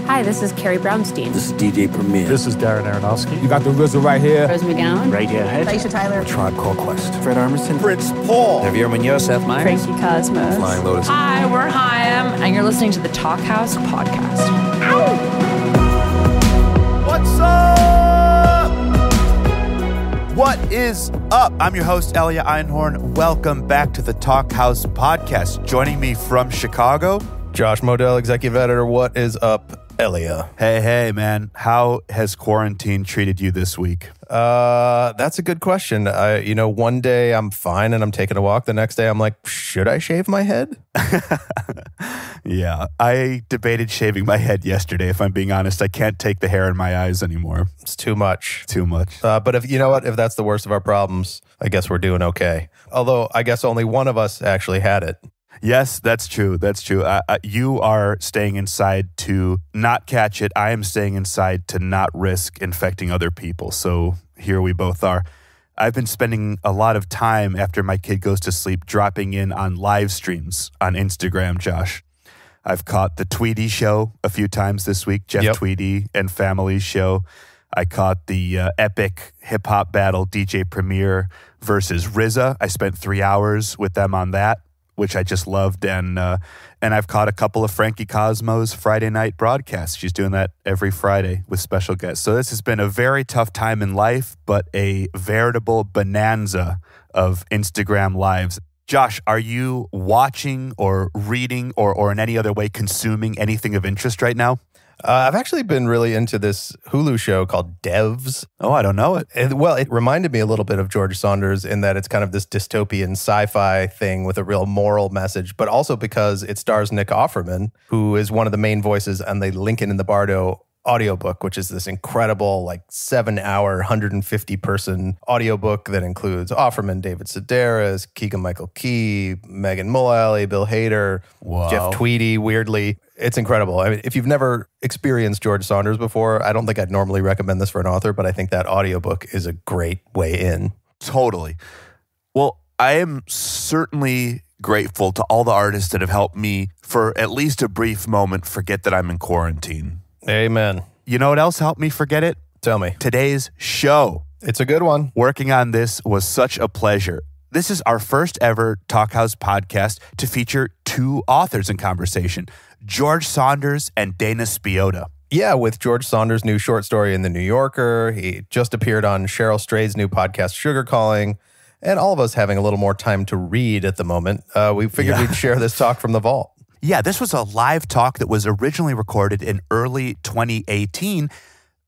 Hi, this is Carrie Brownstein. This is DJ Premier. This is Darren Aronofsky. You got the RZA right here. Rose McGowan. Radiohead. Aisha Tyler. Tribe Called Quest. Fred Armisen. Prince Paul. Javier Munoz. Seth Meyers. Frankie Cosmos. Flying Lotus. Hi, we're Chaim, and you're listening to the Talkhouse Podcast. What's up? What is up? I'm your host, Elia Einhorn. Welcome back to the Talkhouse Podcast. Joining me from Chicago, Josh Modell, Executive Editor. What is up, Elia? Hey, man. How has quarantine treated you this week? That's a good question. One day I'm fine and I'm taking a walk. The next day I'm like, should I shave my head? Yeah, I debated shaving my head yesterday. If I'm being honest, I can't take the hair in my eyes anymore. It's too much. Too much. But if that's the worst of our problems, I guess we're doing okay. Although I guess only one of us actually had it. Yes, that's true. That's true. You are staying inside to not catch it. I am staying inside to not risk infecting other people. So here we both are. I've been spending a lot of time after my kid goes to sleep dropping in on live streams on Instagram, Josh. I've caught the Tweedy show a few times this week, Jeff Tweedy and Family's show. I caught the epic hip-hop battle, DJ Premier versus RZA. I spent 3 hours with them on that, which I just loved. And I've caught a couple of Frankie Cosmos Friday night broadcasts. She's doing that every Friday with special guests. So this has been a very tough time in life, but a veritable bonanza of Instagram lives. Josh, are you watching or reading or in any other way consuming anything of interest right now? I've actually been really into this Hulu show called Devs. Oh, I don't know it. It reminded me a little bit of George Saunders in that it's kind of this dystopian sci-fi thing with a real moral message, but also because it stars Nick Offerman, who is one of the main voices on the Lincoln in the Bardo audiobook, which is this incredible 7-hour, 150-person audiobook that includes Offerman, David Sedaris, Keegan-Michael Key, Megan Mullally, Bill Hader, Jeff Tweedy, weirdly. It's incredible. I mean, if you've never experienced George Saunders before, I don't think I'd normally recommend this for an author, but I think that audiobook is a great way in. Totally. Well, I am certainly grateful to all the artists that have helped me for at least a brief moment forget that I'm in quarantine. Amen. You know what else helped me forget it? Tell me. Today's show. It's a good one. Working on this was such a pleasure. This is our first ever Talkhouse podcast to feature two authors in conversation, George Saunders and Dana Spiotta. Yeah, with George Saunders' new short story in The New Yorker. He just appeared on Cheryl Strayed's new podcast, Sugar Calling, and all of us having a little more time to read at the moment. We figured we'd share this talk from the vault. Yeah, this was a live talk that was originally recorded in early 2018.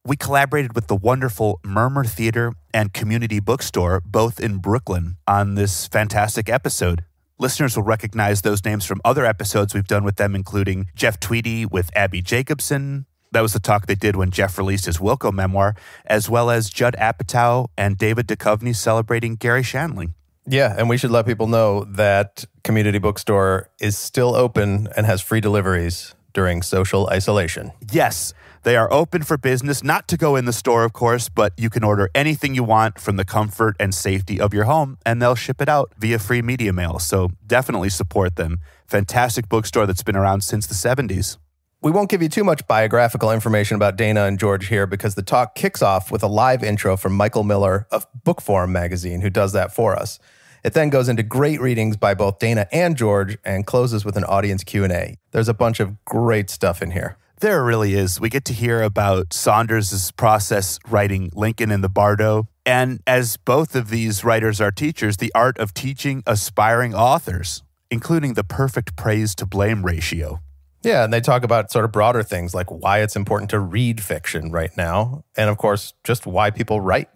We collaborated with the wonderful Murmrr Theater and Community Bookstore, both in Brooklyn, on this fantastic episode. Listeners will recognize those names from other episodes we've done with them, including Jeff Tweedy with Abby Jacobson. That was the talk they did when Jeff released his Wilco memoir, as well as Judd Apatow and David Duchovny celebrating Gary Shandling. Yeah, and we should let people know that Community Bookstore is still open and has free deliveries during social isolation. Yes, they are open for business, not to go in the store, of course, but you can order anything you want from the comfort and safety of your home, and they'll ship it out via free media mail. So definitely support them. Fantastic bookstore that's been around since the 70s. We won't give you too much biographical information about Dana and George here because the talk kicks off with a live intro from Michael Miller of Bookforum magazine, who does that for us. It then goes into great readings by both Dana and George and closes with an audience Q&A. There's a bunch of great stuff in here. There really is. We get to hear about Saunders' process writing Lincoln in the Bardo. And as both of these writers are teachers, the art of teaching aspiring authors, including the perfect praise to blame ratio. Yeah, and they talk about sort of broader things like why it's important to read fiction right now. And of course, just why people write.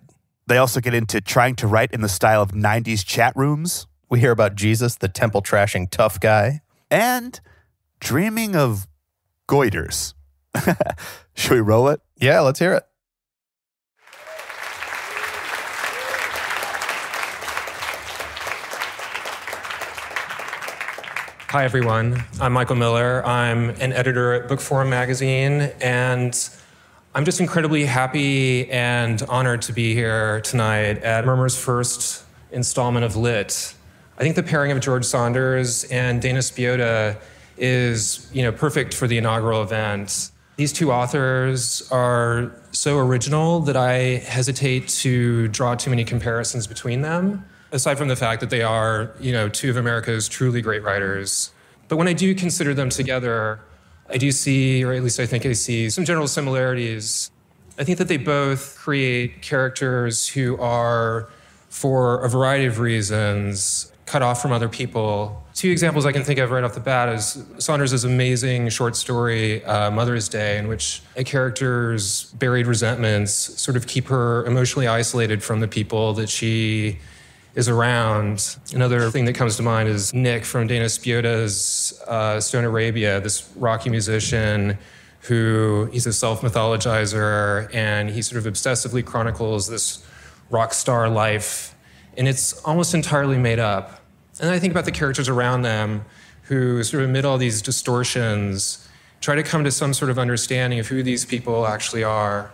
They also get into trying to write in the style of 90s chat rooms. We hear about Jesus, the temple trashing tough guy. And dreaming of goiters. Should we roll it? Yeah, let's hear it. Hi, everyone. I'm Michael Miller. I'm an editor at Bookforum magazine, and I'm just incredibly happy and honored to be here tonight at Murmr's first installment of Lit. I think the pairing of George Saunders and Dana Spiotta is, perfect for the inaugural event. These two authors are so original that I hesitate to draw too many comparisons between them, aside from the fact that they are, two of America's truly great writers. But when I do consider them together, I do see, or at least I think I see, some general similarities. I think that they both create characters who are, for a variety of reasons, cut off from other people. Two examples I can think of right off the bat is Saunders' amazing short story, Mother's Day, in which a character's buried resentments sort of keep her emotionally isolated from the people that she is around. Another thing that comes to mind is Nick from Dana Spiotta's Stone Arabia, this rocky musician who he's a self-mythologizer, and he sort of obsessively chronicles this rock star life, and it's almost entirely made up. And then I think about the characters around them who sort of amid all these distortions try to come to some sort of understanding of who these people actually are.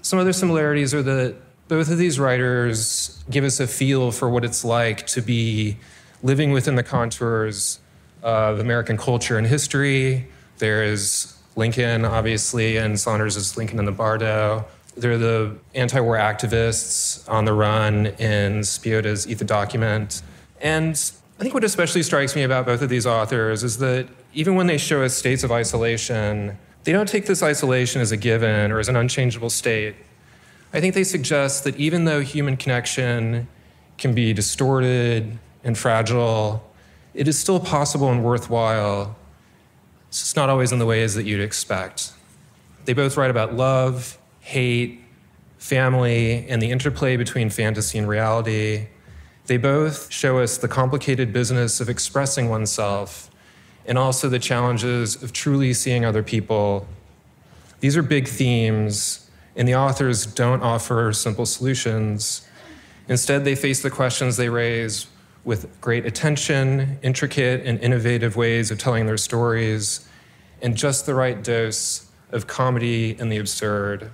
Some other similarities are that both of these writers give us a feel for what it's like to be living within the contours of American culture and history. There's Lincoln, obviously, and Saunders is Lincoln in the Bardo. They're the anti-war activists on the run in Spiotta's Eat the Document. And I think what especially strikes me about both of these authors is that even when they show us states of isolation, they don't take this isolation as a given or as an unchangeable state. I think they suggest that even though human connection can be distorted and fragile, it is still possible and worthwhile. It's just not always in the ways that you'd expect. They both write about love, hate, family, and the interplay between fantasy and reality. They both show us the complicated business of expressing oneself and also the challenges of truly seeing other people. These are big themes, and the authors don't offer simple solutions. Instead, they face the questions they raise with great attention, intricate and innovative ways of telling their stories, and just the right dose of comedy and the absurd.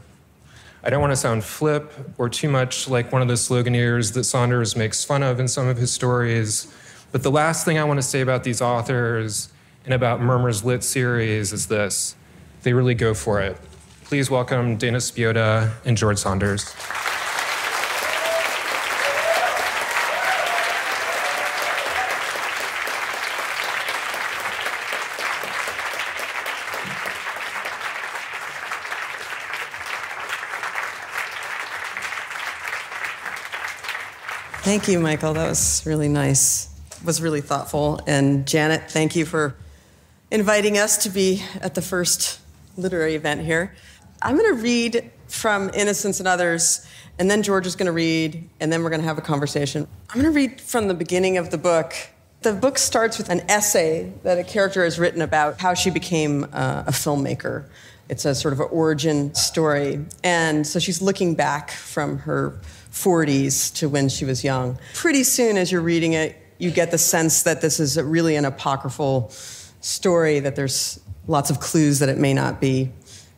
I don't want to sound flip or too much like one of the sloganeers that Saunders makes fun of in some of his stories, but the last thing I want to say about these authors and about Murmr's Lit series is this: they really go for it. Please welcome Dana Spiotta and George Saunders. Thank you, Michael. That was really nice. It was really thoughtful. And Janet, thank you for inviting us to be at the first literary event here. I'm going to read from Innocence and Others, and then George is going to read, and then we're going to have a conversation. I'm going to read from the beginning of the book. The book starts with an essay that a character has written about how she became a filmmaker. It's a sort of an origin story. And so she's looking back from her 40s to when she was young. Pretty soon as you're reading it, you get the sense that this is really an apocryphal story, that there's lots of clues that it may not be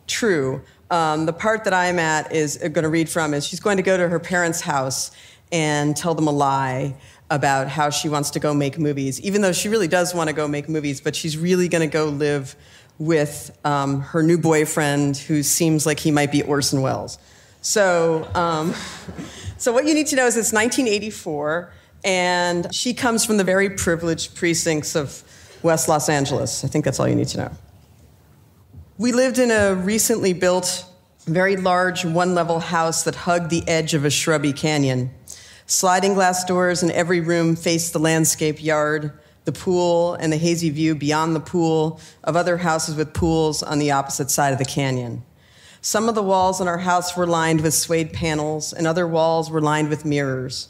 true. The part that I'm at is going to read from is she's going to go to her parents' house and tell them a lie about how she wants to go make movies, even though she really does want to go make movies, but she's really going to go live with her new boyfriend who seems like he might be Orson Welles. So what you need to know is it's 1984, and she comes from the very privileged precincts of West Los Angeles. I think that's all you need to know. We lived in a recently built, very large, one-level house that hugged the edge of a shrubby canyon. Sliding glass doors in every room faced the landscape yard, the pool, and the hazy view beyond the pool of other houses with pools on the opposite side of the canyon. Some of the walls in our house were lined with suede panels, and other walls were lined with mirrors.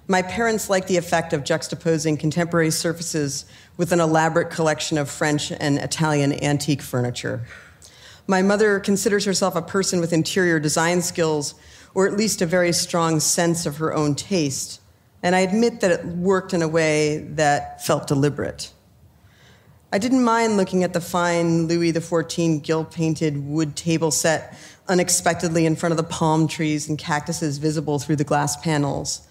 My parents liked the effect of juxtaposing contemporary surfaces with an elaborate collection of French and Italian antique furniture. My mother considers herself a person with interior design skills, or at least a very strong sense of her own taste, and I admit that it worked in a way that felt deliberate. I didn't mind looking at the fine Louis XIV gilt-painted wood table set unexpectedly in front of the palm trees and cactuses visible through the glass panels.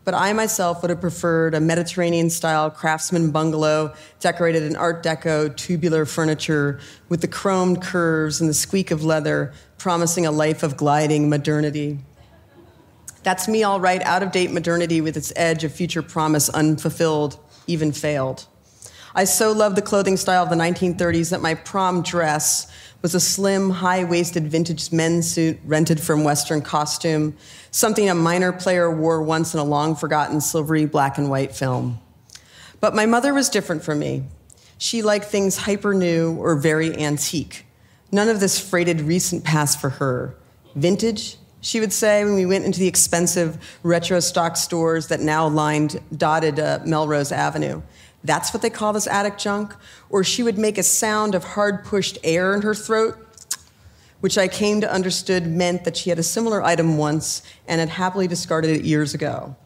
But I myself would have preferred a Mediterranean-style craftsman bungalow decorated in Art Deco tubular furniture with the chromed curves and the squeak of leather, promising a life of gliding modernity. That's me, all right, out-of-date modernity with its edge of future promise unfulfilled, even failed. I so loved the clothing style of the 1930s that my prom dress was a slim, high-waisted vintage men's suit rented from Western Costume, something a minor player wore once in a long-forgotten silvery black and white film. But my mother was different from me. She liked things hyper-new or very antique. None of this freighted recent past for her. Vintage, she would say when we went into the expensive retro stock stores that now dotted Melrose Avenue. That's what they call this attic junk? Or she would make a sound of hard-pushed air in her throat, which I came to understood meant that she had a similar item once and had happily discarded it years ago.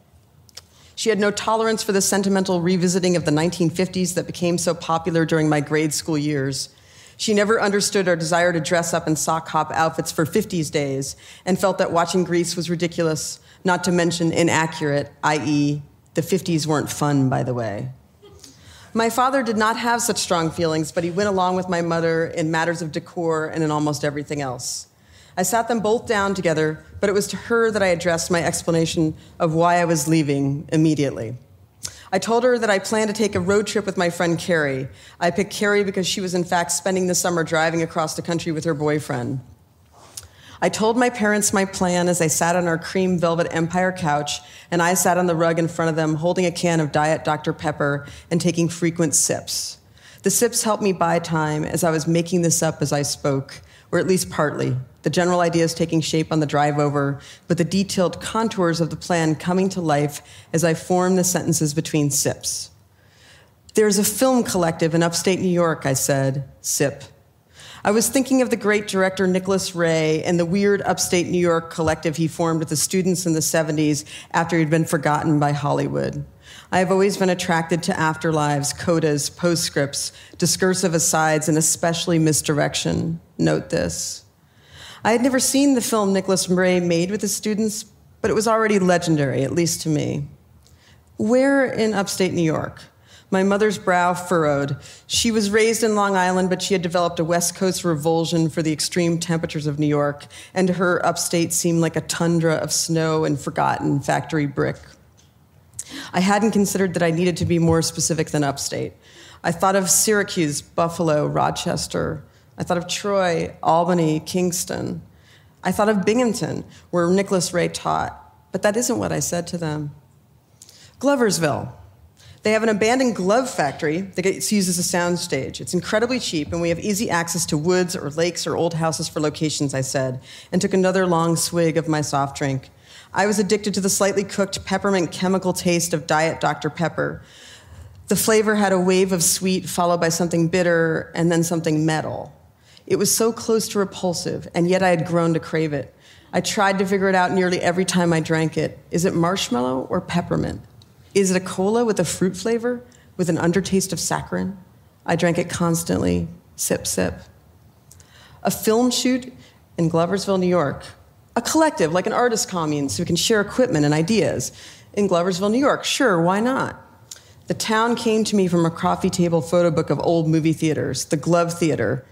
She had no tolerance for the sentimental revisiting of the 1950s that became so popular during my grade school years. She never understood our desire to dress up in sock hop outfits for 50s days and felt that watching Grease was ridiculous, not to mention inaccurate, i.e., the 50s weren't fun, by the way. My father did not have such strong feelings, but he went along with my mother in matters of decor and in almost everything else. I sat them both down together, but it was to her that I addressed my explanation of why I was leaving immediately. I told her that I planned to take a road trip with my friend Carrie. I picked Carrie because she was in fact spending the summer driving across the country with her boyfriend. I told my parents my plan as they sat on our cream velvet Empire couch, and I sat on the rug in front of them holding a can of Diet Dr. Pepper and taking frequent sips. The sips helped me buy time as I was making this up as I spoke, or at least partly, the general ideas taking shape on the drive over, but the detailed contours of the plan coming to life as I formed the sentences between sips. There's a film collective in upstate New York, I said, sip. I was thinking of the great director Nicholas Ray and the weird upstate New York collective he formed with the students in the 70s after he'd been forgotten by Hollywood. I have always been attracted to afterlives, codas, postscripts, discursive asides, and especially misdirection. Note this. I had never seen the film Nicholas Ray made with his students, but it was already legendary, at least to me. Where in upstate New York? My mother's brow furrowed. She was raised in Long Island, but she had developed a West Coast revulsion for the extreme temperatures of New York, and to her, upstate seemed like a tundra of snow and forgotten factory brick. I hadn't considered that I needed to be more specific than upstate. I thought of Syracuse, Buffalo, Rochester. I thought of Troy, Albany, Kingston. I thought of Binghamton, where Nicholas Ray taught, but that isn't what I said to them. Gloversville. They have an abandoned glove factory that gets used as a soundstage. It's incredibly cheap, and we have easy access to woods or lakes or old houses for locations, I said, and took another long swig of my soft drink. I was addicted to the slightly cooked peppermint chemical taste of Diet Dr. Pepper. The flavor had a wave of sweet followed by something bitter and then something metal. It was so close to repulsive, and yet I had grown to crave it. I tried to figure it out nearly every time I drank it. Is it marshmallow or peppermint? Is it a cola with a fruit flavor, with an undertaste of saccharin? I drank it constantly, sip, sip. A film shoot in Gloversville, New York. A collective, like an artist commune, so we can share equipment and ideas. In Gloversville, New York, sure, why not? The town came to me from a coffee table photo book of old movie theaters, the Glove Theater.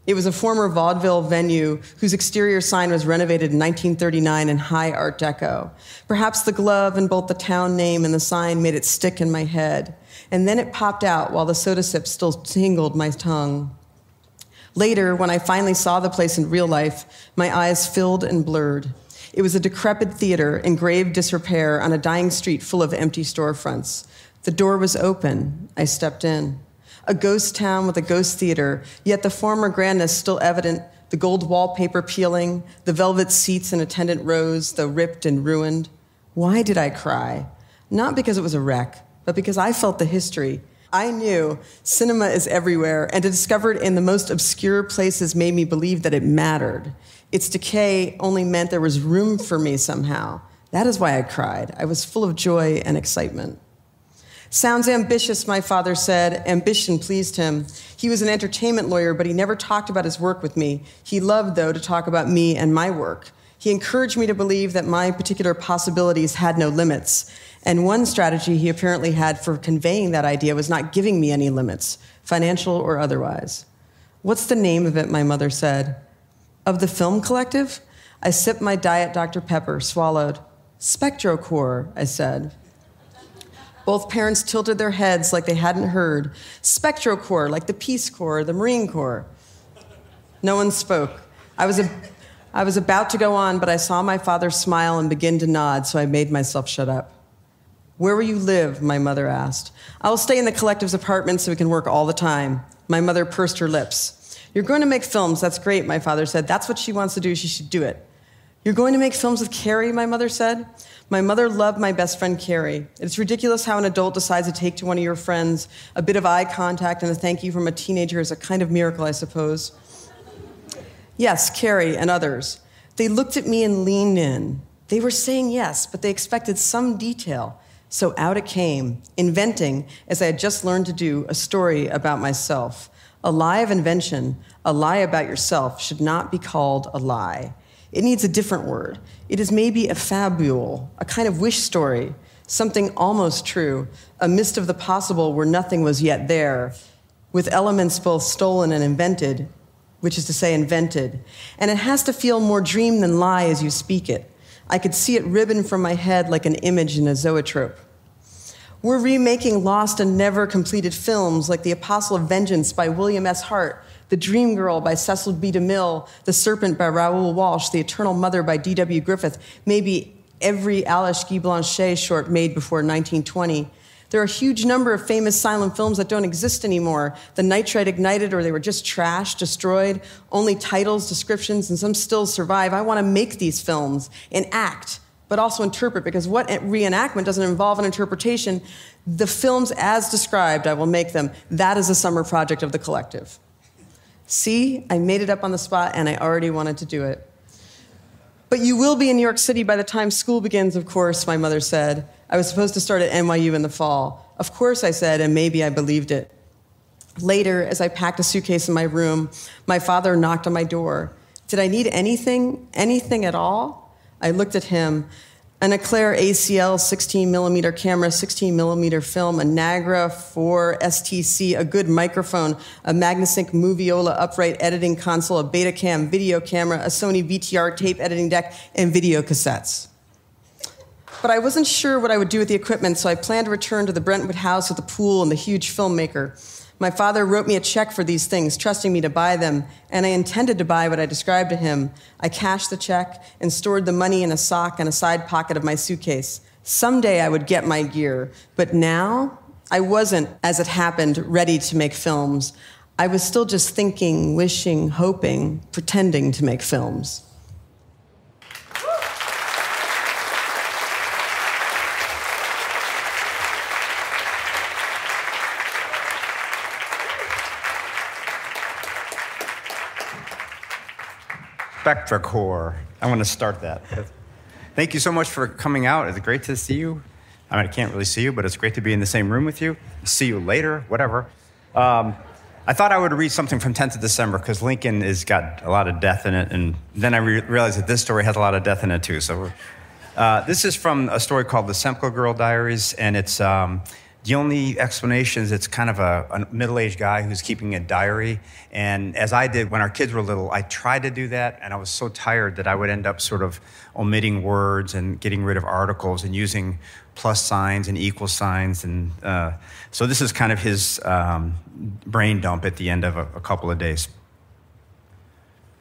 It was a former vaudeville venue whose exterior sign was renovated in 1939 in high Art Deco. Perhaps the glove and both the town name and the sign made it stick in my head. And then it popped out while the soda sip still tingled my tongue. Later, when I finally saw the place in real life, my eyes filled and blurred. It was a decrepit theater in grave disrepair on a dying street full of empty storefronts. The door was open. I stepped in. A ghost town with a ghost theater, yet the former grandness still evident, the gold wallpaper peeling, the velvet seats in attendant rows, though ripped and ruined. Why did I cry? Not because it was a wreck, but because I felt the history. I knew cinema is everywhere, and to discover it in the most obscure places made me believe that it mattered. Its decay only meant there was room for me somehow. That is why I cried. I was full of joy and excitement. Sounds ambitious, my father said. Ambition pleased him. He was an entertainment lawyer, but he never talked about his work with me. He loved, though, to talk about me and my work. He encouraged me to believe that my particular possibilities had no limits. And one strategy he apparently had for conveying that idea was not giving me any limits, financial or otherwise. "What's the name of it?" my mother said. "Of the film collective?" I sipped my Diet Dr. Pepper, swallowed. "Spectrocorps," I said. Both parents tilted their heads like they hadn't heard. Spectrocorps, like the Peace Corps or the Marine Corps. No one spoke. I was about to go on, but I saw my father smile and begin to nod, so I made myself shut up. "Where will you live?" my mother asked. "I will stay in the collective's apartment so we can work all the time." My mother pursed her lips. "You're going to make films, that's great," my father said. "That's what she wants to do, she should do it." "You're going to make films with Carrie," my mother said. My mother loved my best friend, Carrie. It's ridiculous how an adult decides to take to one of your friends. A bit of eye contact and a thank you from a teenager is a kind of miracle, I suppose. Yes, Carrie and others. They looked at me and leaned in. They were saying yes, but they expected some detail. So out it came, inventing, as I had just learned to do, a story about myself. A lie of invention, a lie about yourself, should not be called a lie. It needs a different word. It is maybe a fabule, a kind of wish story, something almost true, a mist of the possible where nothing was yet there, with elements both stolen and invented, which is to say invented. And it has to feel more dream than lie as you speak it. I could see it ribbon from my head like an image in a zoetrope. We're remaking lost and never completed films like The Apostle of Vengeance by William S. Hart, The Dream Girl by Cecil B. DeMille, The Serpent by Raoul Walsh, The Eternal Mother by D.W. Griffith, maybe every Alice Guy Blanchet short made before 1920. There are a huge number of famous silent films that don't exist anymore. The nitride ignited, or they were just trashed, destroyed. Only titles, descriptions, and some still survive. I want to make these films and act, but also interpret, because what reenactment doesn't involve an interpretation? The films as described, I will make them. That is a summer project of the collective. See, I made it up on the spot, and I already wanted to do it. But you will be in New York City by the time school begins, of course, my mother said. I was supposed to start at NYU in the fall. Of course, I said, and maybe I believed it. Later, as I packed a suitcase in my room, my father knocked on my door. Did I need anything? Anything at all? I looked at him. An Eclair ACL 16mm camera, 16mm film, a Nagra 4 STC, a good microphone, a Magnasync Moviola upright editing console, a Betacam video camera, a Sony VTR tape editing deck, and video cassettes. But I wasn't sure what I would do with the equipment, so I planned to return to the Brentwood house with the pool and the huge filmmaker. My father wrote me a check for these things, trusting me to buy them, and I intended to buy what I described to him. I cashed the check and stored the money in a sock and a side pocket of my suitcase. Someday I would get my gear, but now I wasn't, as it happened, ready to make films. I was still just thinking, wishing, hoping, pretending to make films. Spectrocorps. I want to start that. Thank you so much for coming out. It's great to see you. I mean, I can't really see you, but it's great to be in the same room with you. See you later, whatever. I thought I would read something from 10th of December because Lincoln has got a lot of death in it, and then I realized that this story has a lot of death in it too. So this is from a story called The Semple Girl Diaries, and it's the only explanation is it's kind of a middle-aged guy who's keeping a diary. And as I did when our kids were little, I tried to do that, and I was so tired that I would end up sort of omitting words and getting rid of articles and using plus signs and equal signs. And so this is kind of his brain dump at the end of a couple of days.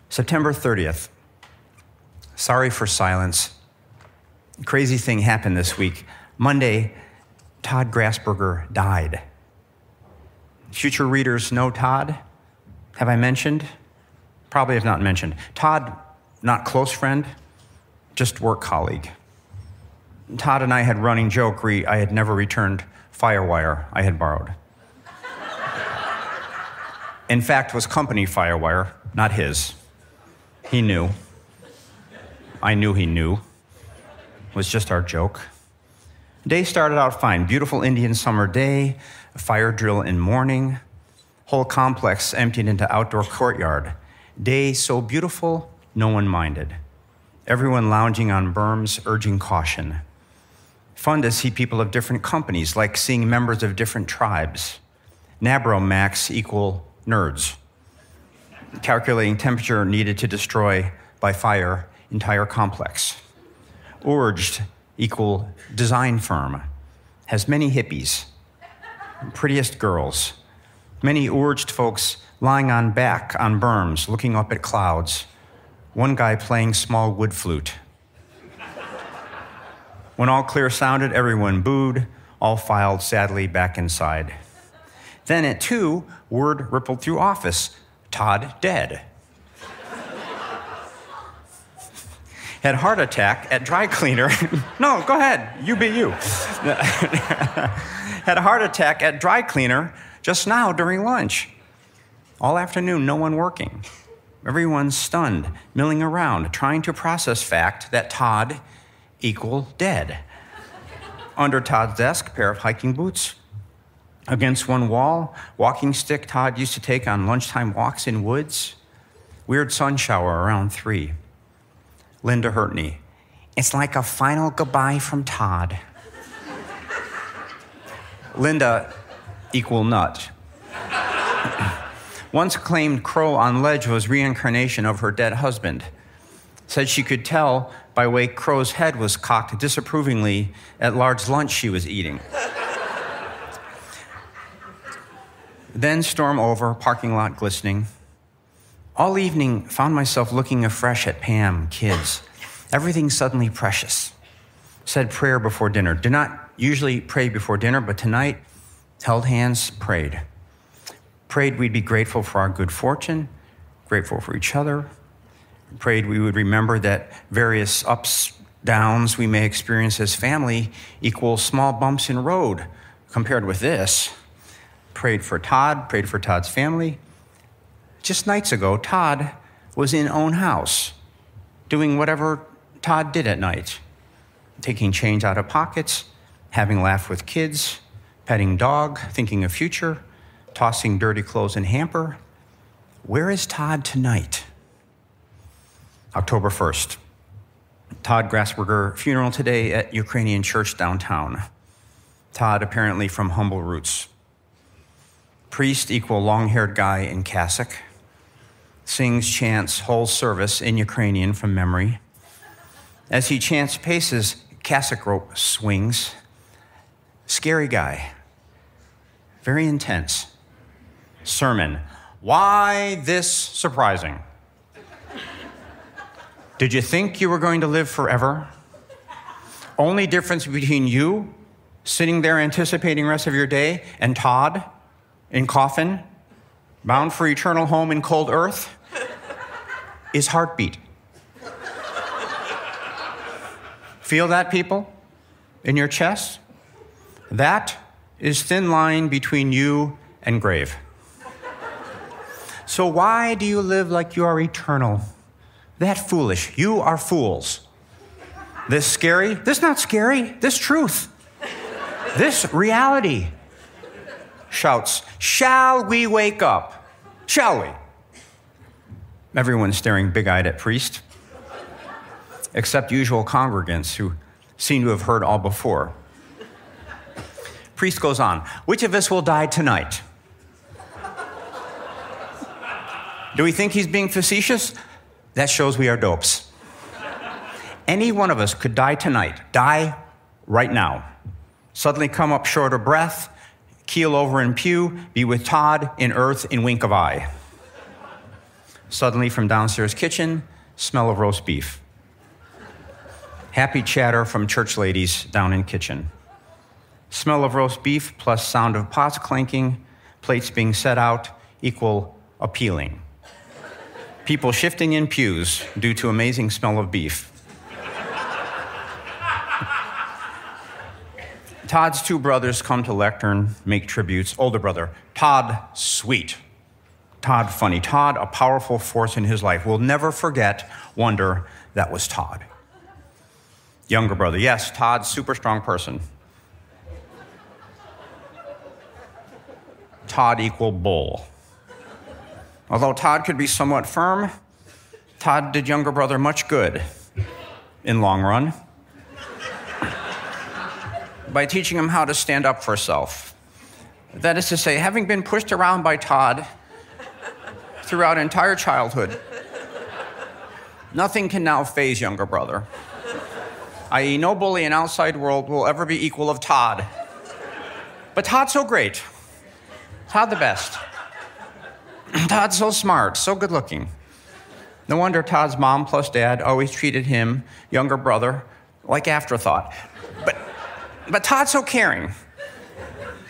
September 30th. Sorry for silence. Crazy thing happened this week. Monday, Todd Grassberger died. Future readers know Todd. Have I mentioned? Probably have not mentioned. Todd, not close friend, just work colleague. Todd and I had running joke I had never returned Firewire I had borrowed. In fact, was company Firewire, not his. He knew. I knew he knew. It was just our joke. Day started out fine. Beautiful Indian summer day, a fire drill in morning. Whole complex emptied into outdoor courtyard. Day so beautiful, no one minded. Everyone lounging on berms, urging caution. Fun to see people of different companies, like seeing members of different tribes. Nabro max equal nerds. Calculating temperature needed to destroy by fire entire complex. Urged equal design firm. Has many hippies. Prettiest girls. Many urged folks lying on back on berms, looking up at clouds. One guy playing small wood flute. When all clear sounded, everyone booed, all filed sadly back inside. Then at 2, word rippled through office, Todd dead. Had heart attack at dry cleaner. No, go ahead, you be you. Had a heart attack at dry cleaner just now during lunch. All afternoon, no one working. Everyone's stunned, milling around, trying to process fact that Todd equal dead. Under Todd's desk, pair of hiking boots. Against one wall, walking stick Todd used to take on lunchtime walks in woods. Weird sun shower around 3. Linda Hurtney. It's like a final goodbye from Todd. Linda equal nut. Once claimed crow on ledge was reincarnation of her dead husband. Said she could tell by way crow's head was cocked disapprovingly at large lunch she was eating. Then storm over, parking lot glistening. All evening, found myself looking afresh at Pam, kids. Everything suddenly precious. Said prayer before dinner. Do not usually pray before dinner, but tonight, held hands, prayed. Prayed we'd be grateful for our good fortune, grateful for each other. Prayed we would remember that various ups, downs we may experience as family equal small bumps in road compared with this. Prayed for Todd, prayed for Todd's family. Just nights ago, Todd was in own house, doing whatever Todd did at night. Taking change out of pockets, having laugh with kids, petting dog, thinking of future, tossing dirty clothes in hamper. Where is Todd tonight? October 1st. Todd Grasberger funeral today at Ukrainian church downtown. Todd apparently from humble roots. Priest equal long-haired guy in cassock. Sings, chants, whole service in Ukrainian from memory. As he chants paces, cassock rope swings. Scary guy. Very intense. Sermon. Why this surprising? Did you think you were going to live forever? Only difference between you, sitting there anticipating the rest of your day, and Todd, in coffin, bound for eternal home in cold earth, is heartbeat. Feel that, people? In your chest? That is thin line between you and grave. So why do you live like you are eternal? That foolish. You are fools. This scary? This not scary. This truth. This reality. Shouts, shall we wake up? Shall we? Everyone staring big-eyed at priest, except usual congregants who seem to have heard all before. Priest goes on, which of us will die tonight? Do we think he's being facetious? That shows we are dopes. Any one of us could die tonight, die right now. Suddenly come up short of breath, keel over in pew, be with Todd in earth in wink of eye. Suddenly from downstairs kitchen, smell of roast beef. Happy chatter from church ladies down in kitchen. Smell of roast beef plus sound of pots clanking, plates being set out, equal appealing. People shifting in pews due to amazing smell of beef. Todd's 2 brothers come to lectern, make tributes. Older brother, Todd, sweet. Todd, funny. Todd, a powerful force in his life. We'll never forget, wonder, that was Todd. Younger brother, yes, Todd, super strong person. Todd equal bull. Although Todd could be somewhat firm, Todd did younger brother much good. in long run, by teaching him how to stand up for self. That is to say, having been pushed around by Todd throughout entire childhood, nothing can now faze younger brother, i.e. no bully in outside world will ever be equal of Todd. But Todd's so great. Todd the best. Todd's so smart, so good looking. No wonder Todd's mom plus dad always treated him, younger brother, like afterthought. But Todd's so caring,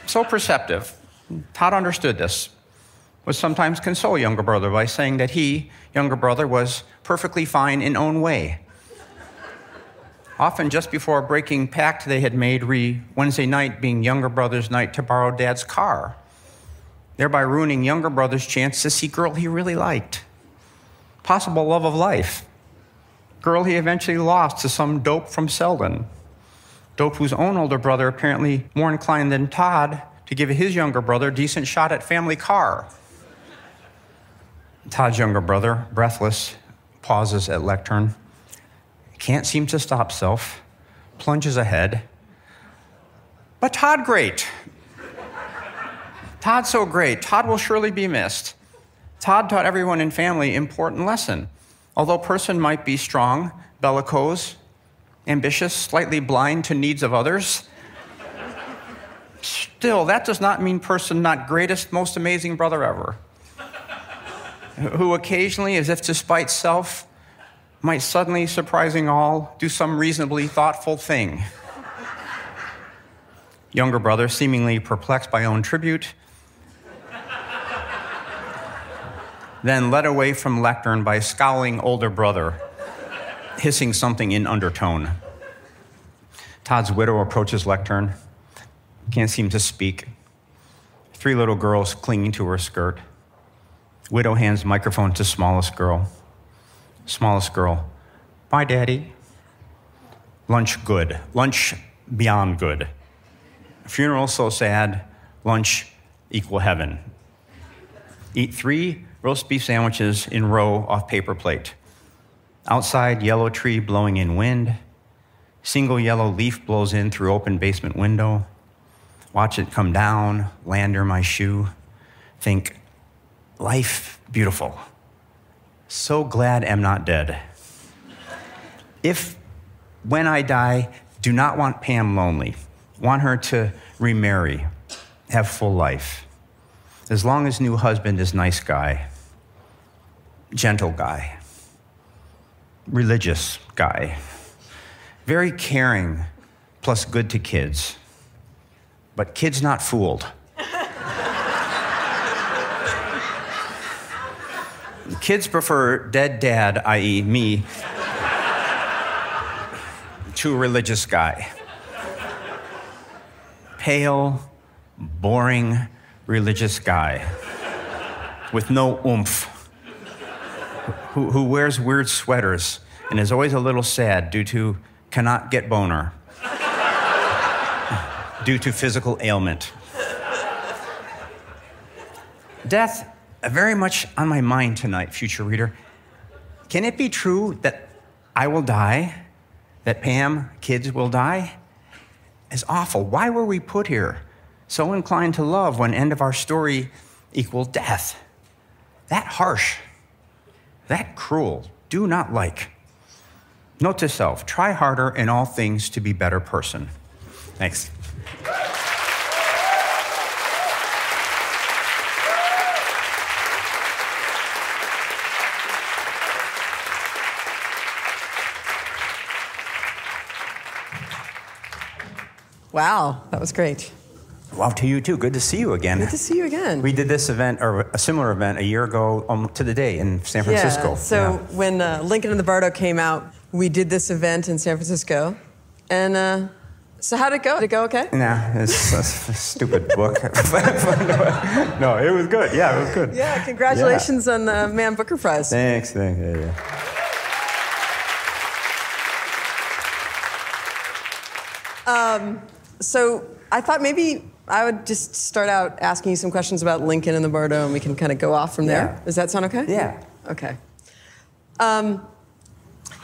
so perceptive. Todd understood this, would sometimes console younger brother by saying that he, younger brother, was perfectly fine in own way. Often just before a breaking pact they had made, Wednesday night being younger brother's night to borrow dad's car, thereby ruining younger brother's chance to see girl he really liked. Possible love of life. Girl he eventually lost to some dope from Selden. Dope whose own older brother apparently more inclined than Todd to give his younger brother a decent shot at family car. Todd's younger brother, breathless, pauses at lectern. Can't seem to stop self, plunges ahead. But Todd great. Todd so great. Todd will surely be missed. Todd taught everyone in family important lesson. Although person might be strong, bellicose, ambitious, slightly blind to needs of others, still, that does not mean person not greatest, most amazing brother ever, who occasionally, as if to spite self, might suddenly, surprising all, do some reasonably thoughtful thing. Younger brother, seemingly perplexed by own tribute, then led away from lectern by scowling older brother, hissing something in undertone. Todd's widow approaches lectern, can't seem to speak. 3 little girls clinging to her skirt. Widow hands microphone to smallest girl. Smallest girl, bye, Daddy. Lunch good. Lunch beyond good. Funeral so sad, lunch equal heaven. Eat 3 roast beef sandwiches in row off paper plate. Outside, yellow tree blowing in wind. Single yellow leaf blows in through open basement window. Watch it come down, land near my shoe. Think, life beautiful. So glad I'm not dead. If, when I die, do not want Pam lonely. Want her to remarry, have full life. As long as new husband is nice guy, gentle guy, religious guy, very caring, plus good to kids. But kids not fooled. Kids prefer dead dad, i.e. me, to a religious guy. Pale, boring, religious guy with no oomph, who wears weird sweaters and is always a little sad due to cannot get boner, due to physical ailment. Death, very much on my mind tonight, future reader. Can it be true that I will die, that Pam, kids will die? It's awful. Why were we put here? So inclined to love when end of our story equal death. That harsh, that cruel, do not like. Note to self, try harder in all things to be better person. Thanks. Wow, that was great. Wow, to you too. Good to see you again. Good to see you again. We did this event, or a similar event, a year ago to the day in San Francisco. Yeah, so when Lincoln and the Bardo came out, we did this event in San Francisco. And so how'd it go? Did it go okay? Nah, it's a stupid book. No, it was good. Yeah, it was good. Yeah, congratulations on the Man Booker Prize. Thanks. Yeah. So I thought maybe I would just start out asking you some questions about Lincoln and the Bardo, and we can kind of go off from there. Does that sound okay? Yeah. Okay.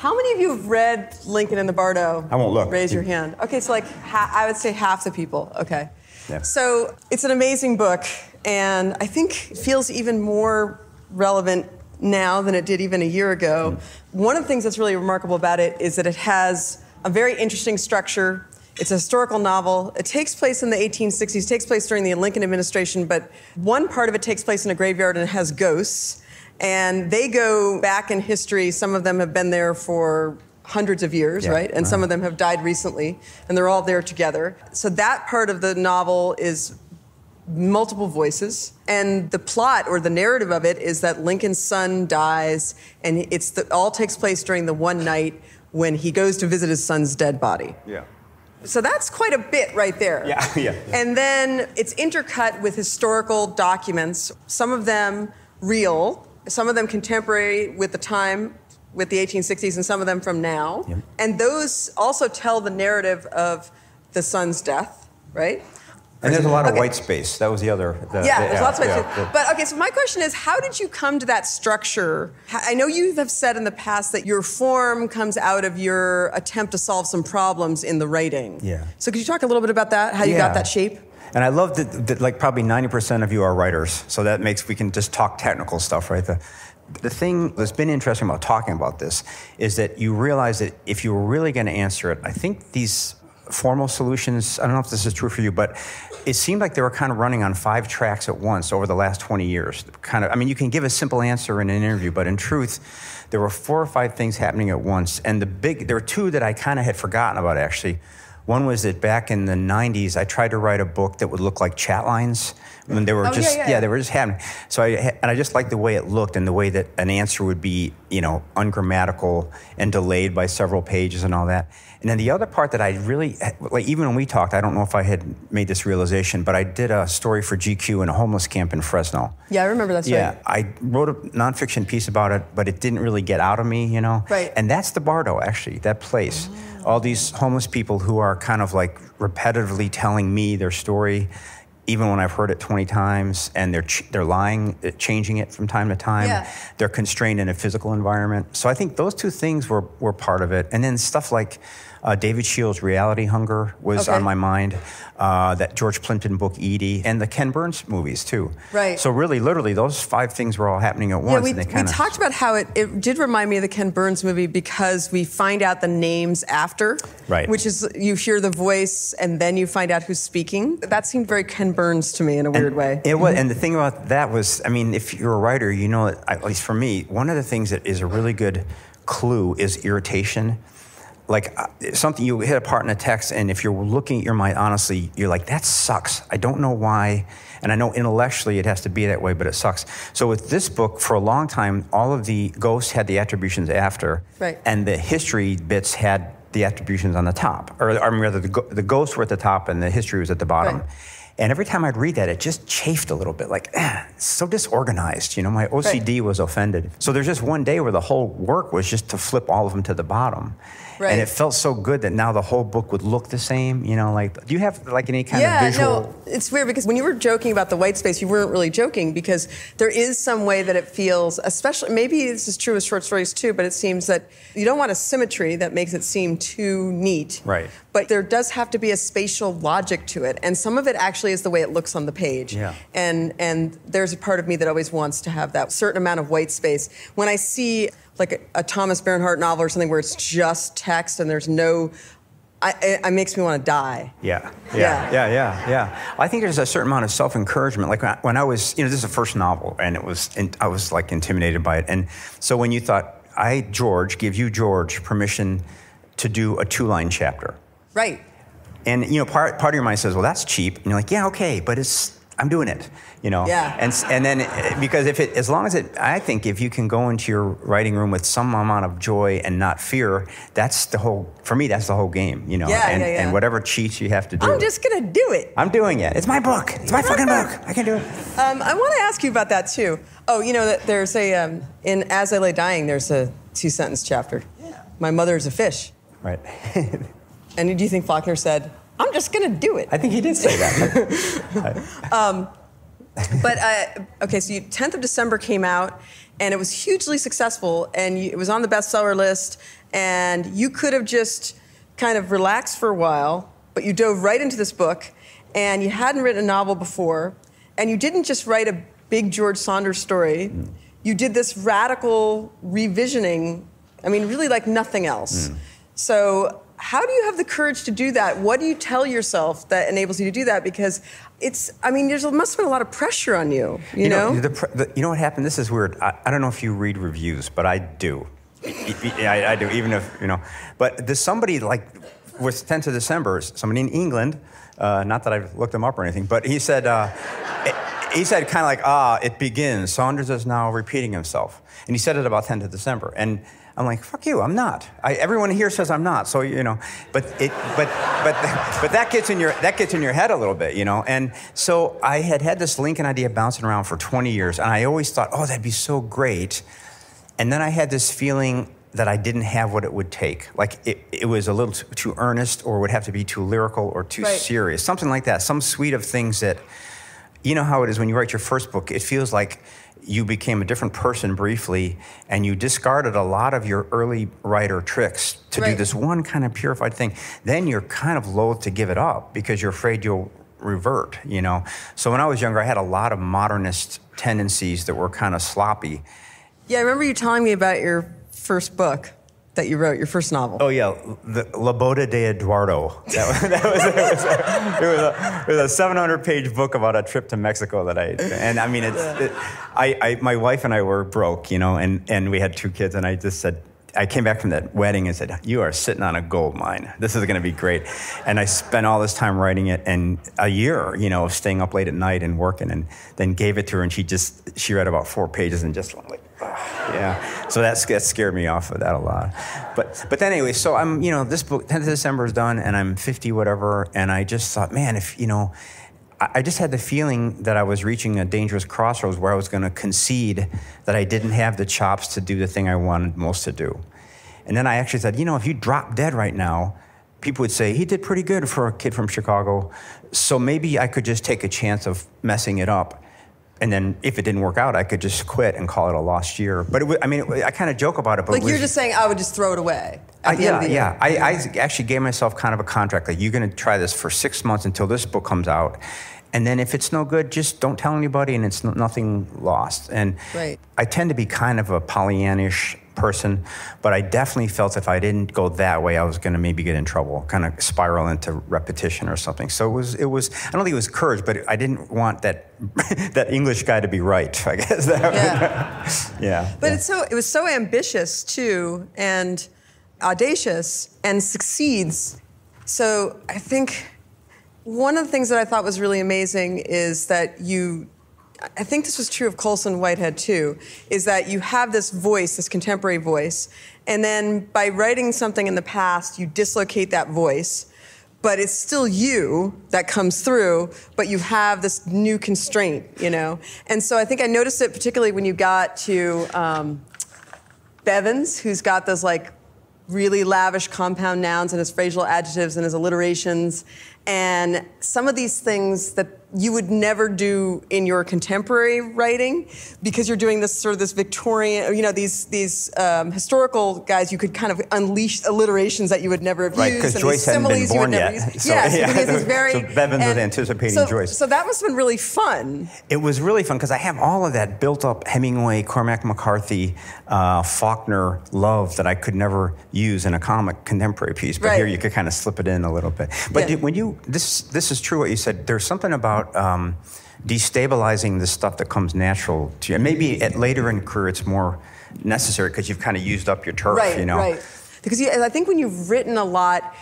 How many of you have read Lincoln in the Bardo? I won't look. Raise your hand. Okay, so like I would say half the people. Okay. Yeah. So it's an amazing book, and I think it feels even more relevant now than it did even a year ago. One of the things that's really remarkable about it is that it has a very interesting structure. It's a historical novel. It takes place in the 1860s, takes place during the Lincoln administration, but one part of it takes place in a graveyard and it has ghosts. And they go back in history. Some of them have been there for hundreds of years, right? And some of them have died recently, and they're all there together. So that part of the novel is multiple voices, and the plot or the narrative of it is that Lincoln's son dies, and all takes place during the one night when he goes to visit his son's dead body. Yeah. So that's quite a bit right there. Yeah. And then it's intercut with historical documents, some of them real, some of them contemporary with the time, with the 1860s, and some of them from now. Yep. And those also tell the narrative of the son's death, right? And there's a lot of white space. That was the other. There's lots of white space. But okay, so my question is, how did you come to that structure? I know you have said in the past that your form comes out of your attempt to solve some problems in the writing. Yeah. So could you talk a little bit about that, how you got that shape? And I love that like probably 90% of you are writers, so that makes, we can just talk technical stuff, right? The thing that's been interesting about talking about this is that you realize that if you were really going to answer it, I think these formal solutions, I don't know if this is true for you, but it seemed like they were kind of running on 5 tracks at once over the last 20 years. I mean, you can give a simple answer in an interview, but in truth, there were 4 or 5 things happening at once. And there were 2 that I kind of had forgotten about, actually. One was that back in the 90s, I tried to write a book that would look like chat lines. When they were they were just happening. So I just liked the way it looked and the way that an answer would be, ungrammatical and delayed by several pages and all that. And then the other part that I really, like even when we talked, I don't know if I had made this realization, but I did a story for GQ in a homeless camp in Fresno. Yeah, I remember that story. Yeah, I wrote a nonfiction piece about it, but it didn't really get out of me, Right. And that's the Bardo, actually, that place. All these homeless people who are kind of like repetitively telling me their story, even when I've heard it 20 times, and they're lying, changing it from time to time. Yeah. They're constrained in a physical environment. So I think those 2 things were part of it. And then stuff like David Shields' Reality Hunger was on my mind. That George Plimpton book, Edie, and the Ken Burns movies, too. Right. So really, literally, those 5 things were all happening at once. Yeah, we talked about how it did remind me of the Ken Burns movie because we find out the names after. Right. Which is, you hear the voice and then you find out who's speaking. That seemed very Ken Burns to me in a weird way. It was, and the thing about that was, I mean, if you're a writer, at least for me, one of the things that is a really good clue is irritation. Like something you hit a part in a text, and if you're looking at your mind honestly, you're like, that sucks. I don't know why. And I know intellectually it has to be that way, but it sucks. So with this book, for a long time, all of the ghosts had the attributions after. Right. And the history bits had the attributions on the top. Or rather, the ghosts were at the top and the history was at the bottom. Right. And every time I'd read that, it just chafed a little bit, like, it's so disorganized. My OCD was offended. So there's just one day where the whole work was just to flip all of them to the bottom. Right. And it felt so good that now the whole book would look the same. Do you have like any kind of visual? Yeah, no, it's weird because when you were joking about the white space, you weren't really joking because there is some way that it feels, especially, maybe this is true with short stories too, but it seems that you don't want a symmetry that makes it seem too neat. Right. But there does have to be a spatial logic to it. And some of it actually is the way it looks on the page. Yeah. And there's a part of me that always wants to have that certain amount of white space. When I see like a Thomas Bernhardt novel or something where it's just text and there's no, it makes me want to die. Yeah. I think there's a certain amount of self-encouragement. Like when I was, this is the first novel, and I was like intimidated by it. And so when you thought, George, give you, George, permission to do a 2-line chapter. Right. And, part of your mind says, well, that's cheap. And you're like, yeah, okay, but I'm doing it, Yeah. And then, because I think if you can go into your writing room with some amount of joy and not fear, for me, that's the whole game, And whatever cheats you have to do. I'm just going to do it. I'm doing it. It's my book. It's my fucking book. I can do it. I want to ask you about that, too. Oh, that there's in As I Lay Dying, there's a 2-sentence chapter. Yeah. My mother's a fish. Right. And do you think Faulkner said, I'm just going to do it? I think he did say that. But, okay, so 10th of December came out, and it was hugely successful, and it was on the bestseller list, and you could have just kind of relaxed for a while, but you dove right into this book, and you hadn't written a novel before, and you didn't just write a big George Saunders story. You did this radical revisioning, I mean, really like nothing else. So how do you have the courage to do that? What do you tell yourself that enables you to do that? Because I mean, there must have been a lot of pressure on you, you know? You know what happened? This is weird. I don't know if you read reviews, but I do. Yeah, I do, even if, you know. But there's somebody like, with 10th of December, somebody in England, not that I've looked him up or anything, but he said kind of like, it begins. Saunders is now repeating himself. And he said it about 10th of December. And I'm like, fuck you, I'm not. Everyone here says I'm not, so, you know. But that gets in your head a little bit, you know. And so I had this Lincoln idea bouncing around for 20 years, and I always thought, oh, that'd be so great. And then I had this feeling that I didn't have what it would take. Like it was a little too earnest, or would have to be too lyrical or too serious. Something like that, some suite of things that, you know how it is when you write your first book, it feels like you became a different person briefly, and you discarded a lot of your early writer tricks to do this one kind of purified thing. Then you're kind of loath to give it up because you're afraid you'll revert, you know? So when I was younger, I had a lot of modernist tendencies that were kind of sloppy. Yeah, I remember you telling me about your first book that you wrote, your first novel. Oh yeah, the La Boda de Eduardo. It was a 700-page book about a trip to Mexico that and I mean, my wife and I were broke, you know, and we had 2 kids, and I just said, I came back from that wedding and said, you are sitting on a gold mine. This is going to be great. And I spent all this time writing it, and a year, you know, of staying up late at night and working, and then gave it to her, and she read about 4 pages and just went like, yeah. So that scared me off of that a lot. But then anyway, so I'm, you know, this book, 10th of December is done, and I'm 50, whatever, and I just thought, man, if, you know, I just had the feeling that I was reaching a dangerous crossroads where I was going to concede that I didn't have the chops to do the thing I wanted most to do. And then I actually said, you know, if you drop dead right now, people would say, he did pretty good for a kid from Chicago, so maybe I could just take a chance of messing it up. And then if it didn't work out, I could just quit and call it a lost year. But I kind of joke about it. But like you're just saying, I would just throw it away at the end of the year. I actually gave myself kind of a contract. Like, you're going to try this for 6 months until this book comes out. And then if it's no good, just don't tell anybody, and it's nothing lost. And I tend to be kind of a Pollyannish person, but I definitely felt if I didn't go that way, I was going to maybe get in trouble, kind of spiral into repetition or something. So it was. I don't think it was courage, but I didn't want that English guy to be right, I guess. But it was so ambitious too, and audacious, and succeeds. So I think one of the things that I thought was really amazing is that I think this was true of Colson Whitehead too, is that you have this voice, this contemporary voice, and then by writing something in the past, you dislocate that voice, but it's still you that comes through, but you have this new constraint, you know? And so I think I noticed it particularly when you got to Bevins, who's got those like really lavish compound nouns and his phrasal adjectives and his alliterations, and some of these things that you would never do in your contemporary writing because you're doing this sort of this Victorian, you know, these historical guys. You could kind of unleash alliterations that you would never have used. Right, because Joyce hadn't been born yet. So Bevins was anticipating Joyce. So that must have been really fun. It was really fun because I have all of that built up Hemingway, Cormac McCarthy, Faulkner love that I could never use in a comic contemporary piece. But here you could kind of slip it in a little bit. But when this is true what you said. There's something about destabilizing the stuff that comes natural to you. And maybe later in career it's more necessary because you've kind of used up your turf, you know? Right. Because I think when you've written a lot,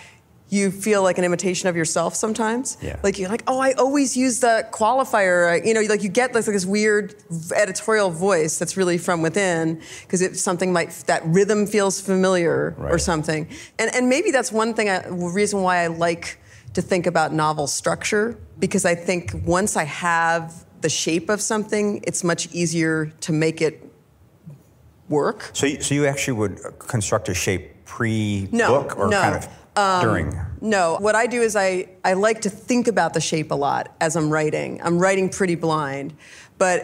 you feel like an imitation of yourself sometimes. Yeah. Like you're like, oh, I always use the qualifier. You know, like you get this weird editorial voice that's really from within because it's something that rhythm feels familiar or something. And maybe that's one reason why I like to think about novel structure, because I think once I have the shape of something, it's much easier to make it work. So you actually would construct a shape pre-book or kind of during? No. What I do is I like to think about the shape a lot as I'm writing. I'm writing pretty blind.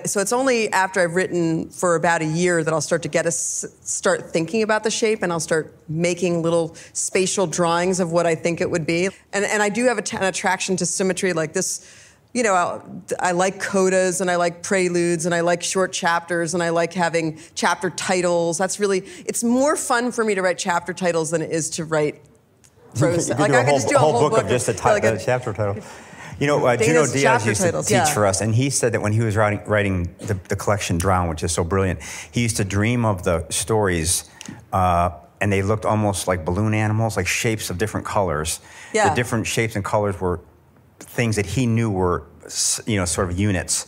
So it's only after I've written for about a year that I'll start to start thinking about the shape, and I'll start making little spatial drawings of what I think it would be. And I do have an attraction to symmetry like this. You know, I like codas, and I like preludes, and I like short chapters, and I like having chapter titles. It's more fun for me to write chapter titles than it is to write prose. You could do a whole book of just a chapter title. You know, Junot Diaz used to teach for us, and he said that when he was writing the collection Drown, which is so brilliant, he used to dream of the stories, and they looked almost like balloon animals, like shapes of different colors. Yeah. The different shapes and colors were things that he knew were, sort of units.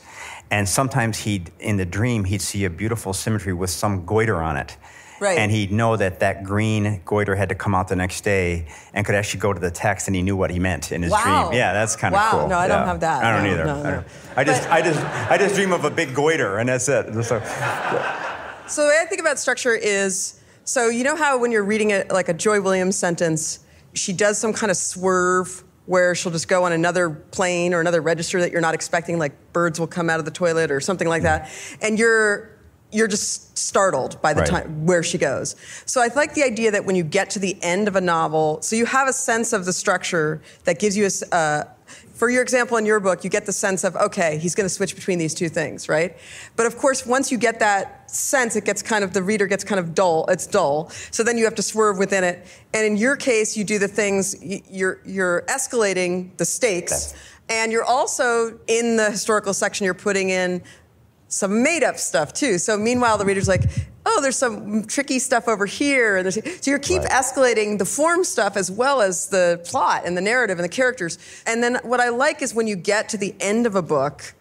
And sometimes in the dream, he'd see a beautiful symmetry with some goiter on it. Right. And he'd know that green goiter had to come out the next day and could actually go to the text, and he knew what he meant in his dream. Yeah, that's kind of cool. No, I don't have that. I don't either. No. I just dream of a big goiter, and that's it. So the way I think about structure is, so you know how when you're reading like a Joy Williams sentence, she does some kind of swerve where she'll just go on another plane or another register that you're not expecting, like birds will come out of the toilet or something like that, and you're just startled by the time where she goes. So I like the idea that when you get to the end of a novel, so you have a sense of the structure that gives you for your example in your book, you get the sense of, okay, he's going to switch between these two things, right? But of course, once you get that sense, the reader gets kind of dull. It's dull. So then you have to swerve within it. And in your case, you do the things, you're escalating the stakes. And you're also, in the historical section, you're putting in some made-up stuff, too. So meanwhile, the reader's like, oh, there's some tricky stuff over here. And so you keep escalating the form stuff as well as the plot and the narrative and the characters. And then what I like is when you get to the end of a book,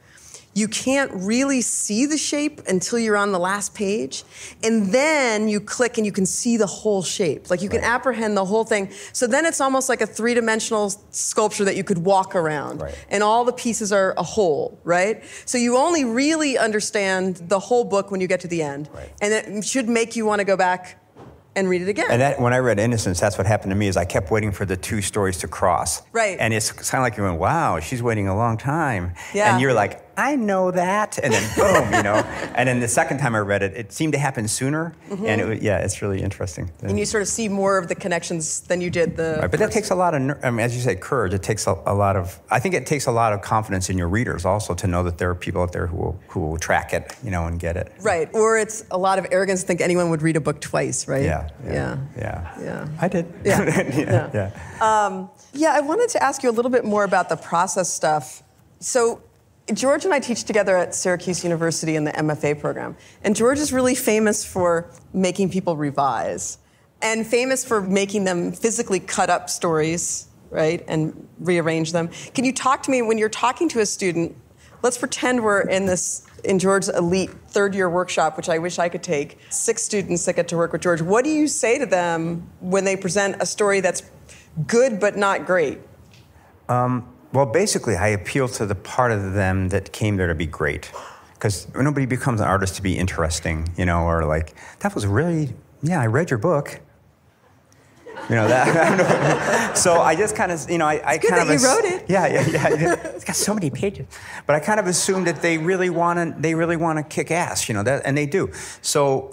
you can't really see the shape until you're on the last page. And then you click and you can see the whole shape. Like you can apprehend the whole thing. So then it's almost like a three-dimensional sculpture that you could walk around. And all the pieces are a whole, right? So you only really understand the whole book when you get to the end. And it should make you want to go back and read it again. And when I read Innocence, that's what happened to me, is I kept waiting for the two stories to cross. And it's kind of like you're going, wow, she's waiting a long time. And you're like, I know that. And then boom, And then the second time I read it, it seemed to happen sooner. And it's really interesting. And you sort of see more of the connections than you did the... But that takes a lot of, as you said, courage. It takes a lot of, I think it takes a lot of confidence in your readers also to know that there are people out there who will track it, and get it. Or it's a lot of arrogance to think anyone would read a book twice, right? Yeah. I did. I wanted to ask you a little bit more about the process stuff. So George and I teach together at Syracuse University in the MFA program. And George is really famous for making people revise and famous for making them physically cut up stories, right, and rearrange them. Can you talk to me when you're talking to a student? Let's pretend we're in George's elite third-year workshop, which I wish I could take. 6 students that get to work with George. What do you say to them when they present a story that's good but not great? Well, basically, I appeal to the part of them that came there to be great. Because nobody becomes an artist to be interesting, or like, that was really, I read your book. That. So I just kind of, I good kind of... that you wrote it. Yeah. It's got so many pages. But I kind of assume that they really want to kick ass, and they do. So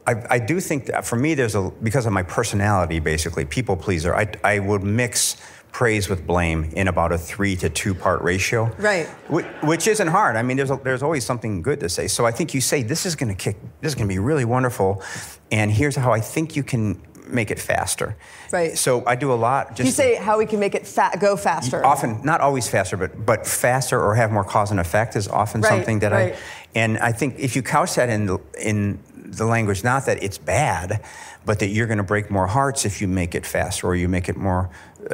I do think that for me, because of my personality, basically, people pleaser, I would mix praise with blame in about a 3 to 2 part ratio. Which isn't hard. I mean, there's always something good to say. So I think you say, this is going to be really wonderful, and here's how I think you can make it faster. So I do a lot. You say how we can make it go faster. Often, not always faster, but faster or have more cause and effect is often something that and I think if you couch that in the language, not that it's bad, but that you're going to break more hearts if you make it faster or you make it more.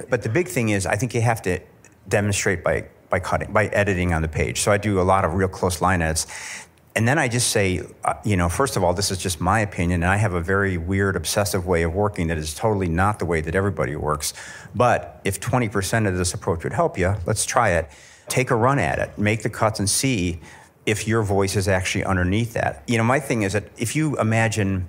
But the big thing is, I think you have to demonstrate by editing on the page. So I do a lot of real close line edits. And then I just say, first of all, this is just my opinion, and I have a very weird, obsessive way of working that is totally not the way that everybody works. But if 20% of this approach would help you, let's try it. Take a run at it. Make the cuts and see if your voice is actually underneath that. My thing is that if you imagine